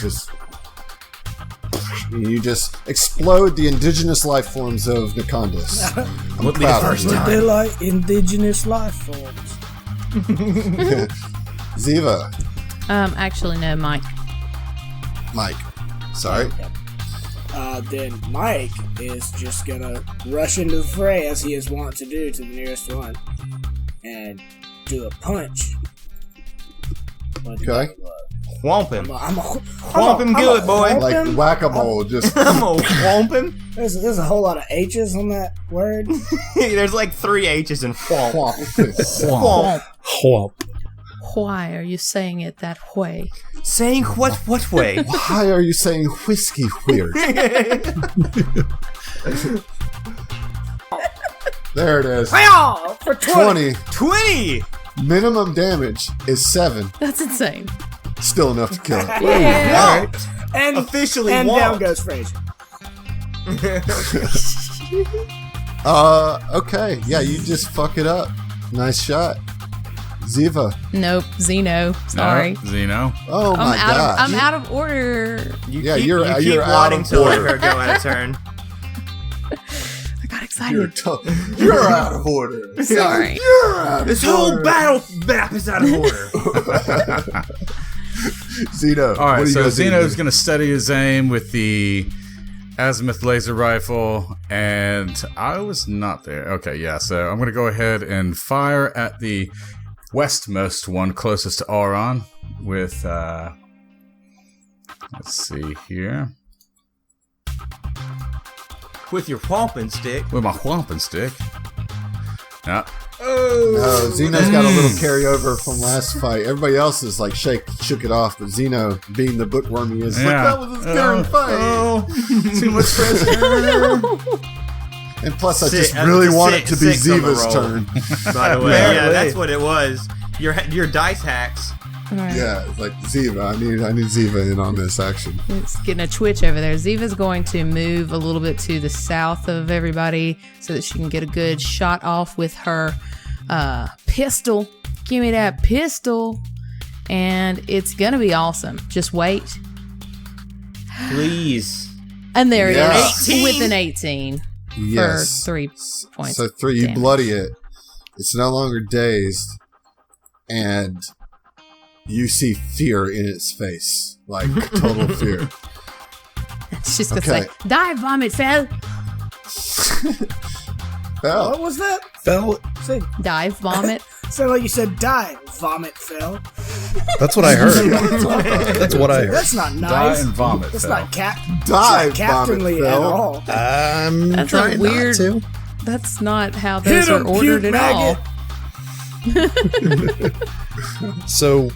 You just explode the indigenous life forms of Nikondas. Would be the first time. They're like indigenous life forms. Ziva. Actually, no, Mike. Sorry. Then Mike is just gonna rush into the fray as he is wont to do to the nearest one, and do a punch. Okay. Whomp him. Whomp him good, boy. Like whack-a-mole. Just. I'm gonna whomp him. There's a whole lot of H's on that word. There's like 3 H's in whomp. Whomp. Whomp. Why are you saying it that way? Saying what way? Why are you saying whiskey weird? There it is. For 20. 20! Minimum damage is 7. That's insane. Still enough to kill it. Yeah. All right. And officially and whomped. down goes Fraser. Okay. Yeah, you just fuck it up. Nice shot. Ziva. Nope, Zeno. Sorry. No, Zeno. Oh my god. I'm out of order. You're keep out wanting of to let order. her go out of turn. I got excited. You're out of order. Sorry. You're out of This order. whole battle map is out of order. Zeno. All right, so Zeno's going to steady his aim with the azimuth laser rifle, and I was not there. Okay, yeah, so I'm going to go ahead and fire at the westmost one closest to Aeon with, let's see here. With your whomping stick. With my whomping stick. Yeah. No, Zeno's got a little carryover from last fight. Everybody else is like shook it off, but Zeno, being the bookworm he is, like, that was a scary fight. Too much pressure. And plus, I just really want it to be Ziva's turn. By the way, yeah, that's what it was. Your dice hacks. Right. Yeah, it's like Ziva. I need Ziva in on this action. It's getting a twitch over there. Ziva's going to move a little bit to the south of everybody so that she can get a good shot off with her pistol. Give me that pistol. And it's going to be awesome. Just wait. Please. And there it is. 18. With an 18. Yes. For 3 points. So 3, you damage. bloody it. It's no longer dazed. And you see fear in its face. Like, total fear. She's going to say, die, vomit, fell. Fell. What was that? Fell. Say, Dive, vomit. sounded like you said die. Vomit fell. That's what I heard. That's what I heard. That's not Die nice. and vomit. That's fell. not Vomit captainly at fell. all. I'm That's trying a weird. not to. That's not how those Hit are 'em, ordered puke at all. maggot. So,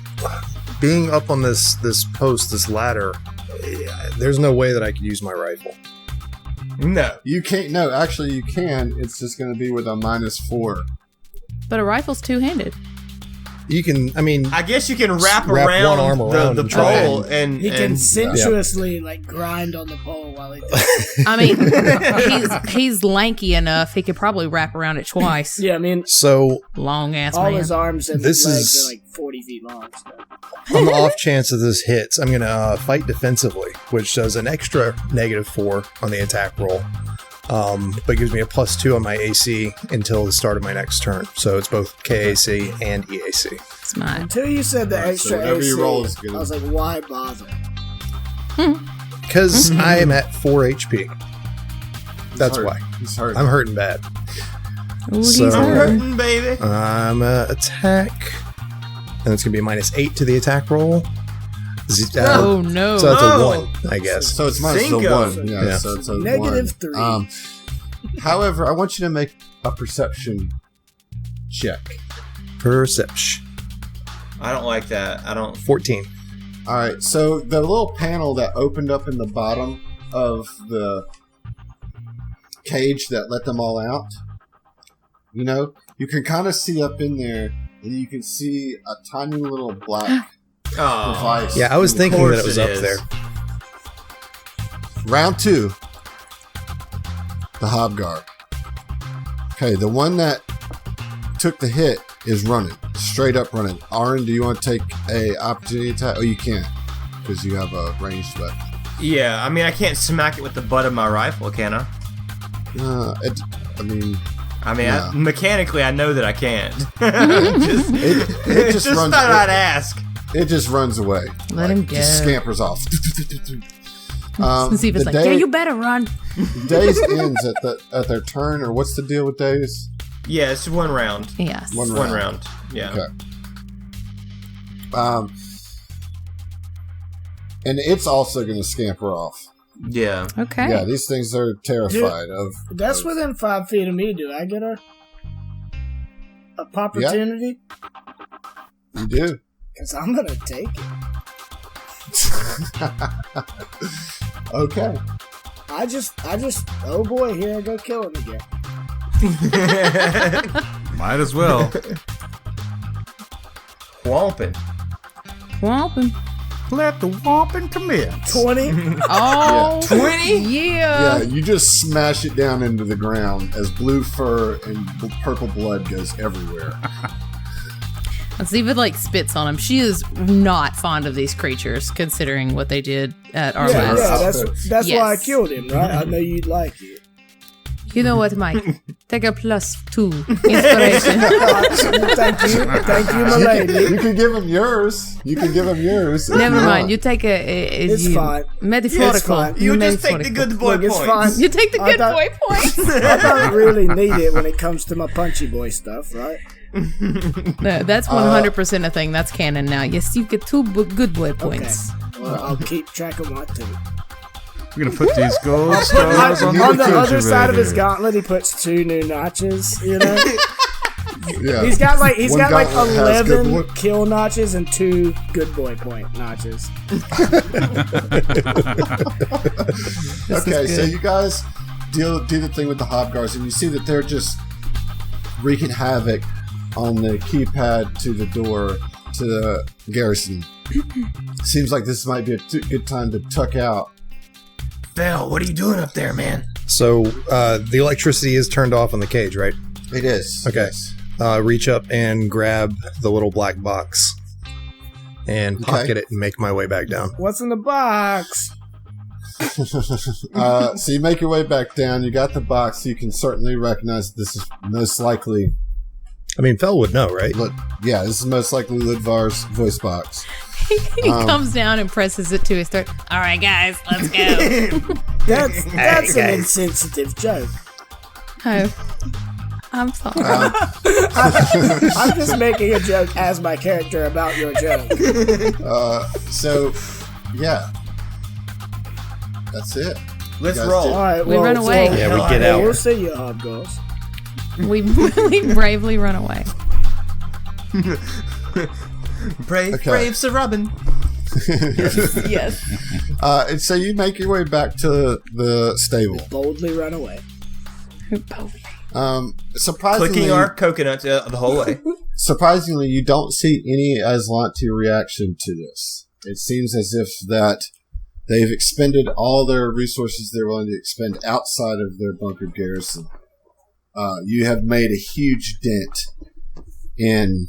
being up on this post, this ladder, there's no way that I could use my rifle. No. You can't. No, actually, you can. It's just going to be with a -4. But a rifle's two-handed. You can, I mean, I guess you can wrap one around arm around the and try pole and He can sensuously like grind on the pole while he does it. I mean, he's lanky enough. He could probably wrap around it twice. Yeah, I mean, so Long ass all man. his arms and This his legs is- are like 40 feet long. So. on the off chance that this hits, I'm going to fight defensively, which does an extra -4 on the attack roll. But gives me a +2 on my AC until the start of my next turn. So it's both KAC and EAC. It's mine. Until you said the Alright, extra so whatever AC, you roll is good. I was like, why bother? Because I am at 4 HP. That's why. He's hurt. I'm hurting bad. Ooh, he's So- I'm hurt. hurting, baby. I'm attack. And it's going to be a -8 to the attack roll. Oh no. So that's a No. 1, I guess. So it's minus the Cinco. 1. Yeah, Yeah. so it's a -3. 1. However, I want you to make a perception check. Perception. I don't like that. I don't. 14. All right, so the little panel that opened up in the bottom of the cage that let them all out, you know, you can kind of see up in there, and you can see a tiny little black device. Yeah, I was thinking that it was up there. Round 2. The Hobgar. Okay, the one that took the hit is running. Straight up running. Aaron, do you want to take a opportunity attack? Oh, you can't, because you have a ranged weapon. Yeah, I mean, I can't smack it with the butt of my rifle, can I? Mechanically, I know that I can't. It just thought I'd ask. It just runs away. Let him go. Just scampers off. Ziva's like, yeah, you better run. Days ends at their turn, or what's the deal with Days? Yeah, it's 1 round. Yes. One round. Yeah. Okay. And it's also going to scamper off. Yeah. Okay. Yeah, these things are terrified of. That's within 5 feet of me. Do I get a opportunity? Yeah. You do. Because I'm going to take it. Okay. I just, oh boy, here I go killing again. Might as well. Whomping. Let the whomping commence. 20. Oh, 20? Yeah. Yeah, you just smash it down into the ground as blue fur and purple blood goes everywhere. Ziva spits on him. She is not fond of these creatures, considering what they did at our last. Yeah, that's why I killed him, right? I know you'd like it. You know what, Mike? Take a +2 inspiration. Thank you, my lady. You can give him yours. Never mind. You take It's fine. Metaphorical. It's fine. You just take the good boy points. Fine. You take the good boy points. I don't really need it when it comes to my punchy boy stuff, right? No, that's 100% a thing. That's canon now. Yes, you get 2 good boy points. Okay. Well, I'll keep track of my 2. We're going to put these gold stars on the other side of his gauntlet, he puts 2 new notches, you know? Yeah. He's got 11 good kill notches and 2 good boy point notches. Okay, so you guys do the thing with the Hobgars, and you see that they're just wreaking havoc on the keypad to the door to the Garrison. Seems like this might be a good time to tuck out. Bell, what are you doing up there, man? So the electricity is turned off on the cage, right? It is. Okay. Yes. Reach up and grab the little black box and pocket it and make my way back down. What's in the box? So you make your way back down. You got the box. So you can certainly recognize this is most likely. I mean, Fel would know, right? Yeah, this is most likely Ludvar's voice box. He comes down and presses it to his throat. All right, guys, let's go. That's an insensitive joke. Oh, I'm sorry. I'm just making a joke as my character about your joke. So, yeah. That's it. Let's roll. All right, We run away. Yeah, we get out. We'll see you, Hobgars. We bravely run away. Brave Sir Robin. Yes. And so you make your way back to the stable. Boldly run away. Surprisingly, Clicking our coconuts the whole way. Surprisingly, you don't see any Aslanti reaction to this. It seems as if that they've expended all their resources they're willing to expend outside of their bunkered garrison. You have made a huge dent in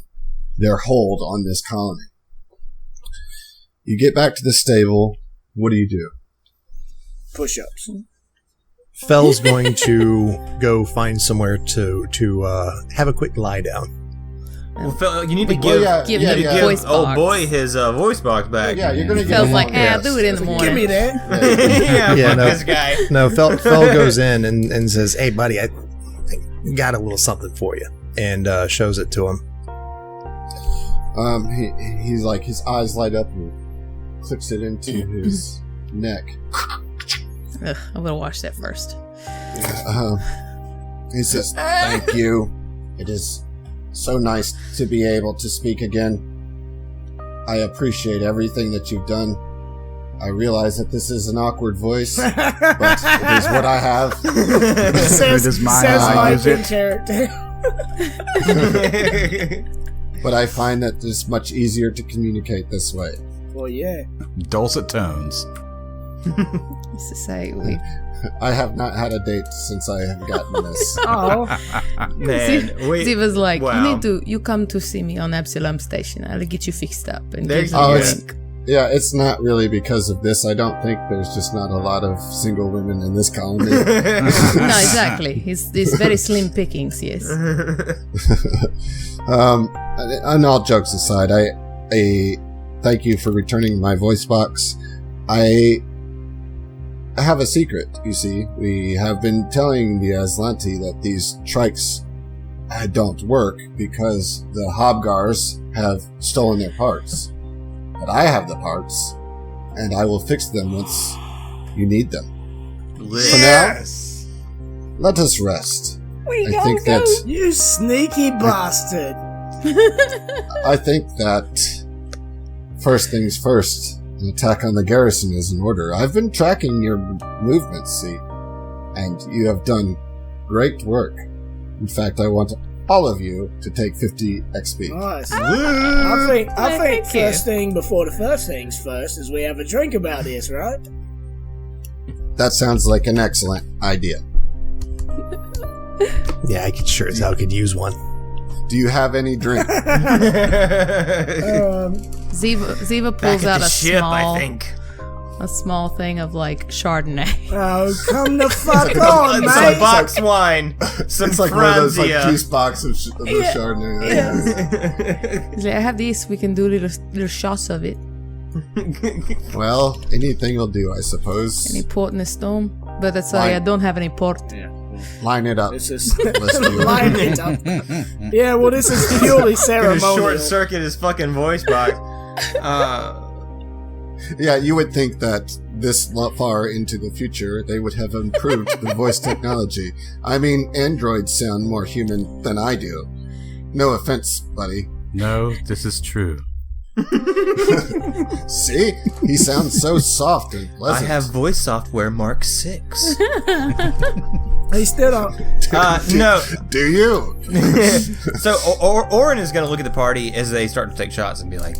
their hold on this colony. You get back to the stable. What do you do? Push-ups. Fel's going to go find somewhere to have a quick lie down. Well, Fel, you need to give voice old box. boy his voice box back. Yeah, you're going to Fel's like, I'll do it in the morning. Give me that. This guy. No, Fel goes in and says, "Hey, buddy, I got a little something for you," and shows it to him. He's like, his eyes light up and he clicks it into his neck. Ugh, I'm gonna wash that first. He says, "Thank you. It is so nice to be able to speak again. I appreciate everything that you've done. I realize that this is an awkward voice, but it is what I have." Says It is mine, Mike I use in it. character. But I find that it's much easier to communicate this way. Well, yeah. Dulcet tones. Used to say we. I have not had a date since I have gotten this. Oh, Man, He was like, wow. you come to see me on Absalom Station. I'll get you fixed up. And There gives you him go. a it's drink. yeah, it's not really because of this. I don't think there's just not a lot of single women in this colony. No, exactly. He's very slim pickings, yes. And all jokes aside, I thank you for returning my voice box. I have a secret, you see. We have been telling the Aslanti that these trikes don't work because the Hobgars have stolen their parts. But I have the parts, and I will fix them once you need them. For now, let us rest. I think that you sneaky bastard. I think that first things first, an attack on the garrison is in order. I've been tracking your movements, see, and you have done great work. In fact, I want all of you to take 50 XP. Nice. I think thank first thing before the first things first is we have a drink about this, right? That sounds like an excellent idea. Yeah, I could sure as hell could use one. Do you have any drink? Ziva Back pulls at out the a ship, small, I think. a small thing of like Chardonnay. Oh, come the fuck on, Some mate! box wine. Some It's like one of those like Franzia. juice boxes of the Chardonnay. He's like, I have this. We can do little shots of it. Well, anything will do, I suppose. Any port in the storm? But that's why I don't have any port. Line it up. This is Let's do it. line it up. Yeah, well, this is purely Gonna ceremonial. short circuit his fucking voice box. Yeah, you would think that this far into the future, they would have improved the voice technology. I mean, androids sound more human than I do. No offense, buddy. No, this is true. See? He sounds so soft and I pleasant. have voice software Mark 6. He still don't. No. Do you? So Orin is going to look at the party as they start to take shots and be like,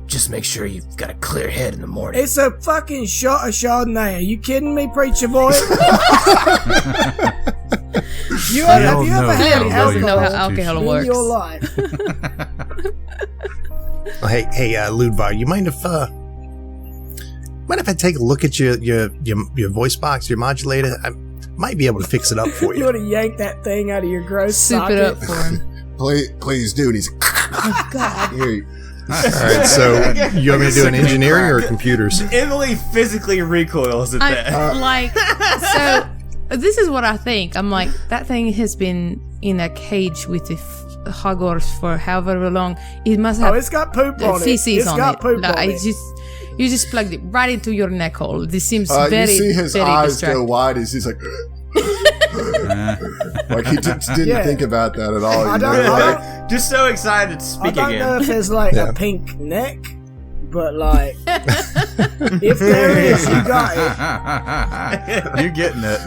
just make sure you've got a clear head in the morning. It's a fucking shot of Chardonnay. Are you kidding me, preacher boy? Have you ever had He doesn't know how alcohol alcohol in works. your life? Hey, Ludvar, you mind if I take a look at your voice box, your modulator? I might be able to fix it up for You you. want to yank that thing out of your gross Soup socket? it up for him. Please do. And he's Here, All right, so you want me to do an engineering or computers? Emily physically recoils at that. So this is what I think. I'm like, that thing has been in a cage with the Hoggors for however long. It must have Oh, it's got poop on it. feces It's on got it. poop Like, on I it. you just plugged it right into your neck hole. This seems very, you see his very eyes distracting. go wide as he's like... like he just didn't Yeah. think about that at all. I You don't know? know. Like, Just so excited to I speak don't know again. if there's like Yeah. a pink neck, but like, if there is, you got it. You're getting it.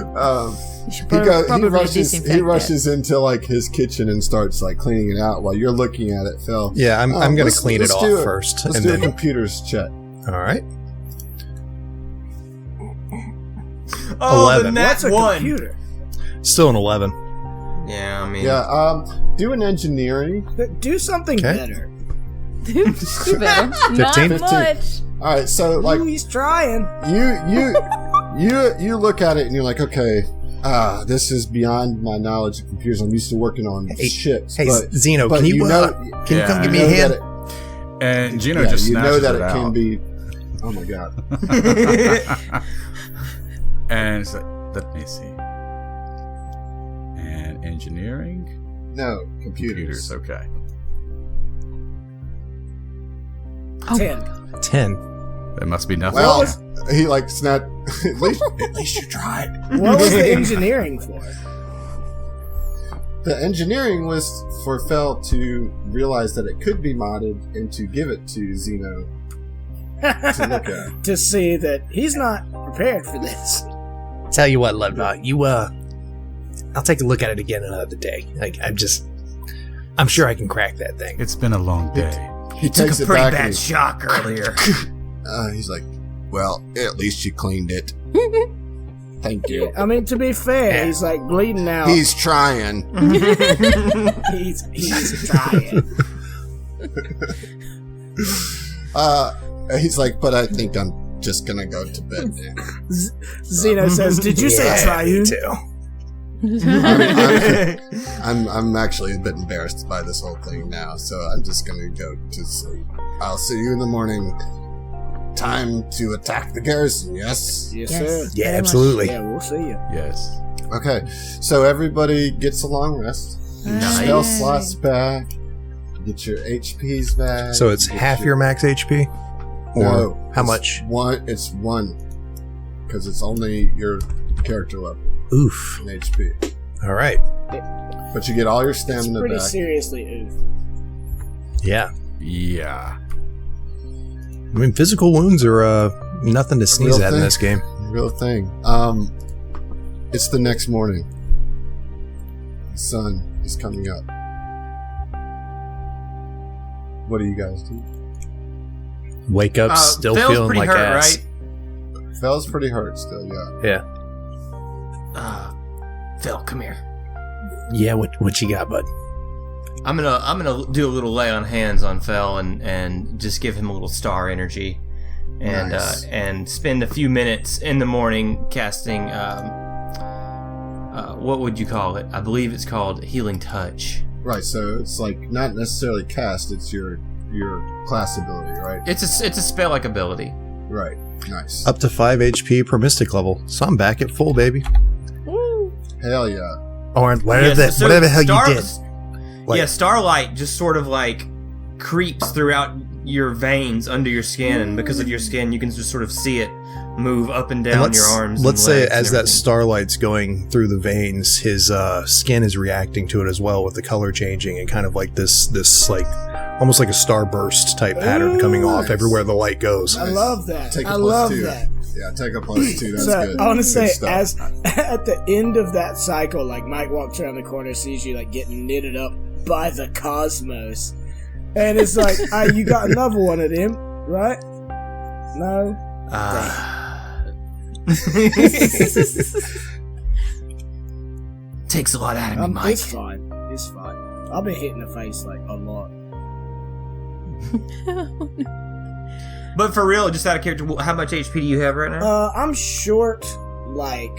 You should he probably rushes disinfect into like his kitchen and starts like cleaning it out while you're looking at it, Phil. Yeah, I'm going to let's- clean it let's off do first, Let's and do then a computers check. all right. Oh, 11. the nat What's a 1. computer? Still an 11. Yeah, I mean... Yeah, do an engineering. Do something Okay. better. Do better. Not 15? much. All right, so like Ooh, he's trying. you look at it and you're like, okay, this is beyond my knowledge of computers. I'm used to working on ships. Hey, but Zeno, but can you know, can you come Yeah. give me know a hand? that And Gino yeah, just you know snatches that it it out. can be. Oh my god. And it's like, let me see. And engineering? No, computers. Okay. 10. 10. There must be nothing. Well, there. he like snapped. At least you tried. What was the engineering for? The engineering was for Fel to realize that it could be modded and to give it to Zeno to look at. To see that he's not prepared for this. Tell you what, Ludvar, I'll take a look at it again another day. I'm sure I can crack that thing. It's been a long day. He Took takes a it pretty back bad shock earlier. he's like, well, at least you cleaned it. Thank you. I mean, to be fair, he's like bleeding out. He's trying. he's trying. He's like, but I think I'm just gonna go to bed now. Zeno says, "Did you say trying?" I'm actually a bit embarrassed by this whole thing now, so I'm just gonna go to sleep. I'll see you in the morning. Time to attack the garrison, yes? Yes, sir. Yeah, absolutely. Yeah, we'll see you. Yes. Okay, so everybody gets a long rest. Nice. Spell slots back. Get your HPs back. So it's half your max HP? Or No, how much? It's one. Because it's only your character level Oof. in HP. All right. But you get all your It's stamina pretty back. seriously oof. Yeah. Yeah. I mean, physical wounds are nothing to sneeze Real at in thing. this game. Real thing. It's the next morning. The sun is coming up. What do you guys do? Wake up still Phil's feeling pretty like hurt, ass. right? Phil's pretty hurt still, yeah. Yeah. Phil, come here. Yeah, what you got, bud? I'm gonna do a little lay on hands on Fel and just give him a little star energy, and Nice. and spend a few minutes in the morning casting what would you call it? I believe it's called Healing Touch. Right, so it's like not necessarily cast, it's your class ability, right? It's a spell like ability. Right. Nice. Up to 5 HP per mystic level. So I'm back at full, baby. Hell yeah. Or whatever, Yeah, so whatever the hell Star- you did. Like- yeah, starlight just sort of like creeps throughout your veins under your skin, and because of your skin, you can just sort of see it move up and down your arms. Let's and say legs and as that everything. starlight's going through the veins, his skin is reacting to it as well, with the color changing and kind of like this like almost like a starburst type pattern coming off Nice. everywhere the light goes. I love that. Take a I plus love 2. that. Yeah, take a plus 2. That's So good. I want to Good say, stuff. as at the end of that cycle, like Mike walks around the corner, sees you like getting knitted up by the cosmos, and it's like, you got another one of them, right? No. Takes a lot out of me, Mike. It's fine. It's fine. I've been hit in the face like a lot. But for real, just out of character, how much HP do you have right now? I'm short, like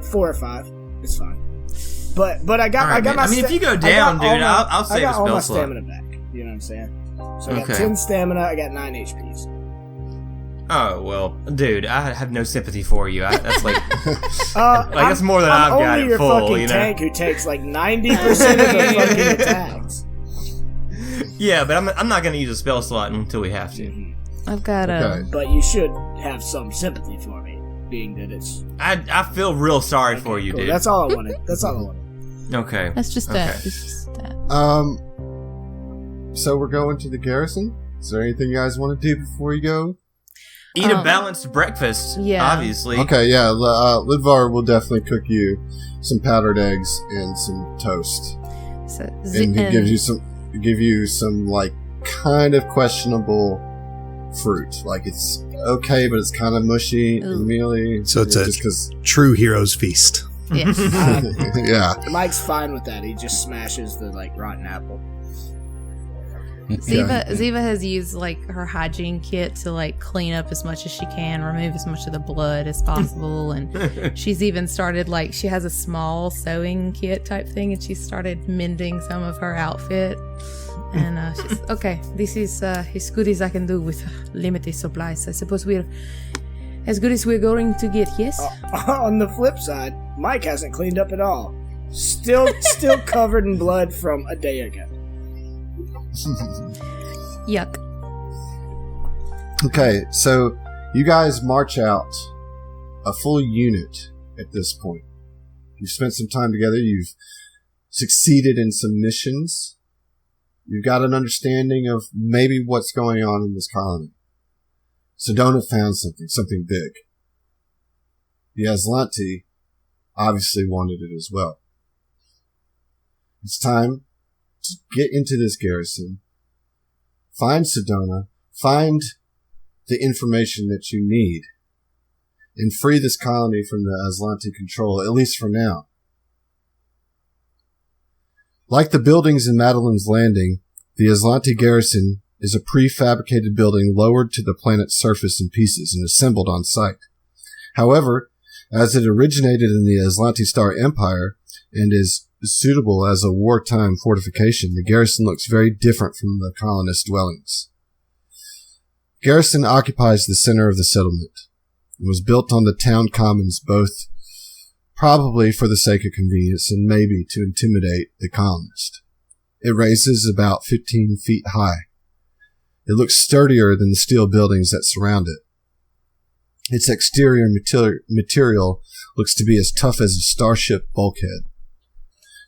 4 or 5. It's fine. But I got All right, I got man. my. I mean, if you go I got down, all dude, I'll save I got a all spell my slot. stamina back. You know what I'm saying? So I got Okay. 10 stamina. I got 9 HPs. Oh well, dude, I have no sympathy for you. That's like, Like that's more than I've got only it your full, fucking you know? tank who takes like 90% of the fucking attacks. yeah, but I'm not gonna use a spell slot until we have to. I've got Okay. But you should have some sympathy for me, being that it's. I feel real sorry for you, cool. dude. That's all I wanted. That's all I wanted. Okay. That's just that. Okay. It's just that. So we're going to the garrison? Is there anything you guys want to do before you go? Eat a balanced breakfast. Yeah. Obviously. Okay, yeah. Lidvar will definitely cook you some powdered eggs and some toast. So, And he give you some like kind of questionable fruit. Like it's okay, but it's kind of mushy Ooh. and mealy. So it's just because. True hero's feast. yes. Yeah. Mike's fine with that. He just smashes the like rotten apple. Ziva has used like her hygiene kit to like clean up as much as she can, remove as much of the blood as possible, and she's even started like she has a small sewing kit type thing, and she started mending some of her outfit. And she's okay. This is as good as I can do with limited supplies. I suppose we're as good as we're going to get. Yes. On the flip side, Mike hasn't cleaned up at all. Still covered in blood from a day ago. Yuck. Okay, so you guys march out a full unit at this point. You've spent some time together. You've succeeded in some missions. You've got an understanding of maybe what's going on in this colony. Sedona found something big. The Aslanti obviously wanted it as well. It's time to get into this garrison, find Sedona, find the information that you need, and free this colony from the Aslanti control, at least for now. Like the buildings in Madeline's Landing, the Aslanti garrison is a prefabricated building lowered to the planet's surface in pieces and assembled on site. However, as it originated in the Aslanti Star Empire and is suitable as a wartime fortification, the garrison looks very different from the colonist dwellings. Garrison occupies the center of the settlement and was built on the town commons, both probably for the sake of convenience and maybe to intimidate the colonist. It raises about 15 feet high. It looks sturdier than the steel buildings that surround it. Its exterior material looks to be as tough as a starship bulkhead.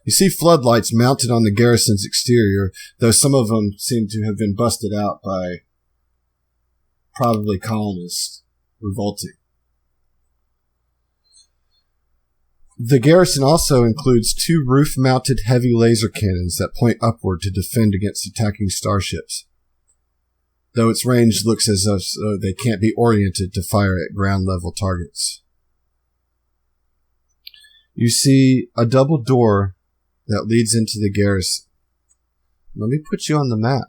You see floodlights mounted on the garrison's exterior, though some of them seem to have been busted out by probably colonists revolting. The garrison also includes 2 roof-mounted heavy laser cannons that point upward to defend against attacking starships, though its range looks as though they can't be oriented to fire at ground-level targets. You see a double door that leads into the garrison. Let me put you on the map.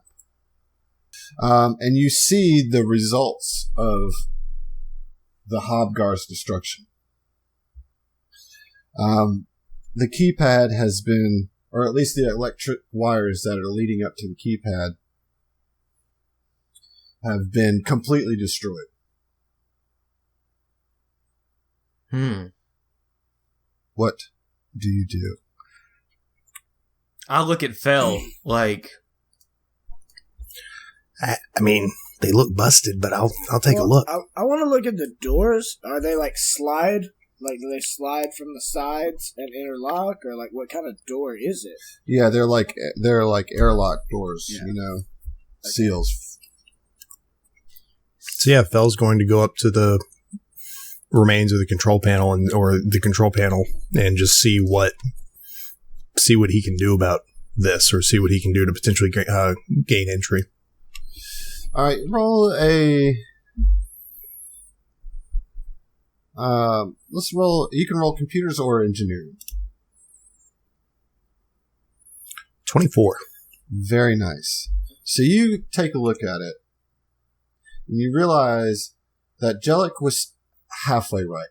And you see the results of the Hobgar's destruction. The keypad has been, or at least the electric wires that are leading up to the keypad have been completely destroyed. What do you do? I look at Fel like... I mean, they look busted, but I'll take a look. I want to look at the doors. Are they like slide? Like, do they slide from the sides and interlock, or like what kind of door is it? Yeah, they're like airlock doors, you know, okay. Seals. So yeah, Fel's going to go up to the remains of the control panel and just see what he can do about this, or see what he can do to potentially gain entry. All right, roll a. Let's roll. You can roll computers or engineering. 24. Very nice. So you take a look at it, and you realize that Jellic was halfway right.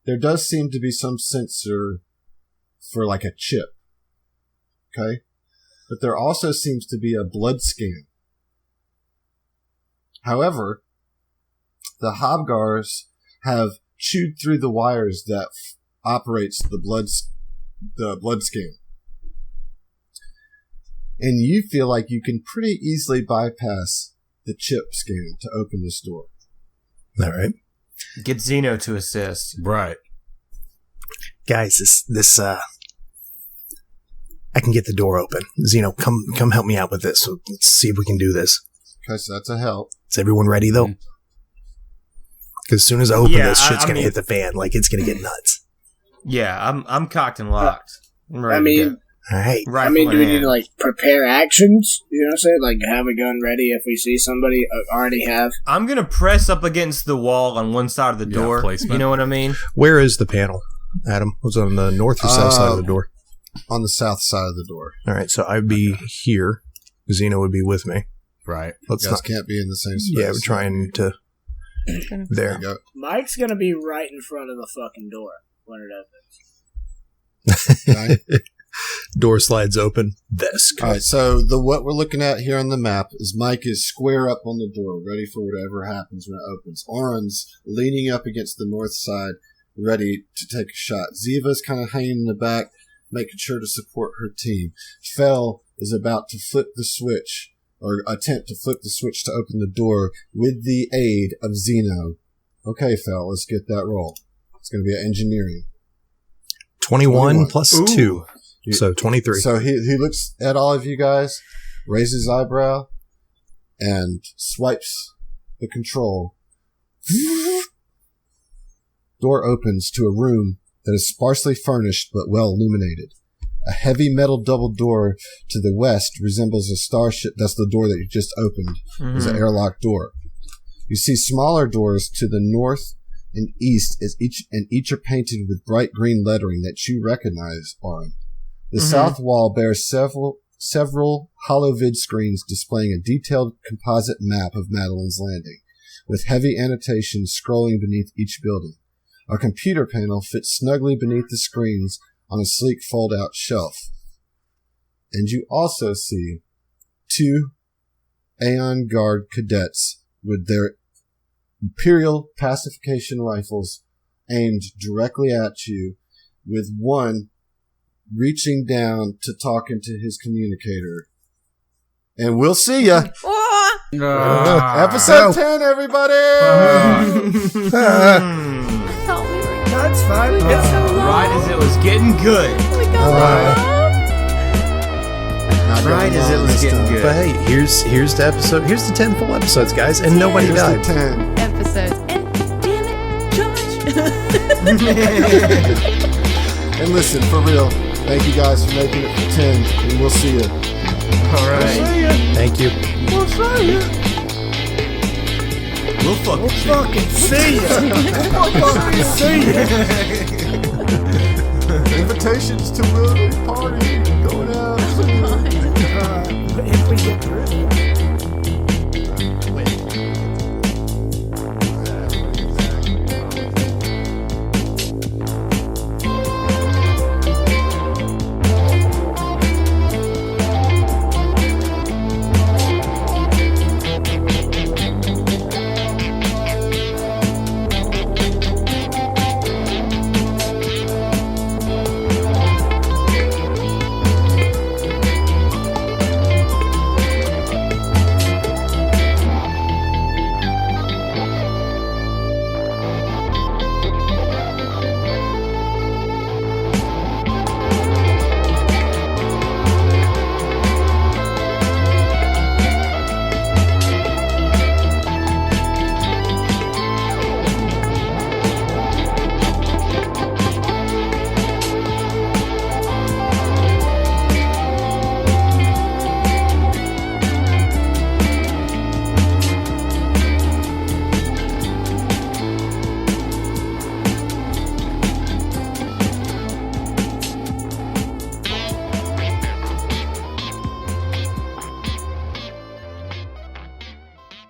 There does seem to be some sensor for like a chip. Okay? But there also seems to be a blood scan. However, the Hobgars have chewed through the wires that operates the blood scan. And you feel like you can pretty easily bypass the chip scan to open this door. All right. Get Zeno to assist. Right. Guys, this I can get the door open. Zeno, come help me out with this. So let's see if we can do this. Okay, so that's a help. Is everyone ready, though? Because as soon as I open this, shit's going to hit the fan. Like, it's going to get nuts. Yeah, I'm cocked and locked. All right. Do we need to, like, prepare actions? You know what I'm saying? Like, have a gun ready if we see somebody already have? I'm going to press up against the wall on one side of the door. Placement. You know what I mean? Where is the panel, Adam? Was it on the north or south side of the door? On the south side of the door. All right, so I'd be here. Zeno would be with me. Right. You guys can't be in the same space. Yeah, we're trying to... There. Mike's going to be right in front of the fucking door when it opens. Okay. Door slides open. Desk. All right, so what we're looking at here on the map is Mike is square up on the door, ready for whatever happens when it opens. Oren's leaning up against the north side, ready to take a shot. Ziva's kind of hanging in the back, making sure to support her team. Fel is about to flip the switch, or attempt to flip the switch to open the door with the aid of Zeno. Okay, Fel, let's get that roll. It's going to be engineering. 21 plus 2. So 23. So he looks at all of you guys, raises his eyebrow, and swipes the control. Door opens to a room that is sparsely furnished but well illuminated. A heavy metal double door to the west resembles a starship. That's the door that you just opened. It's an airlock door. You see smaller doors to the north and east, each are painted with bright green lettering that you recognize, Oren. The south wall bears several hollow vid screens displaying a detailed composite map of Madeline's Landing, with heavy annotations scrolling beneath each building. A computer panel fits snugly beneath the screens on a sleek fold-out shelf. And you also see 2 Aeon Guard cadets with their Imperial pacification rifles aimed directly at you, with one reaching down to talk into his communicator. And we'll see ya. Episode 10, everybody! That's fine. It's so long. Right as it was getting good. Right as it was getting good. But hey, here's the episode. Here's the 10 full episodes, guys, and nobody died. 10 episodes. And damn it, George. And listen, for real, thank you guys for making it for 10, and we'll see you. All right. Thank you. We'll see you. We'll fucking see ya. We'll fucking see ya. Invitations to Willis party going out. If we get through.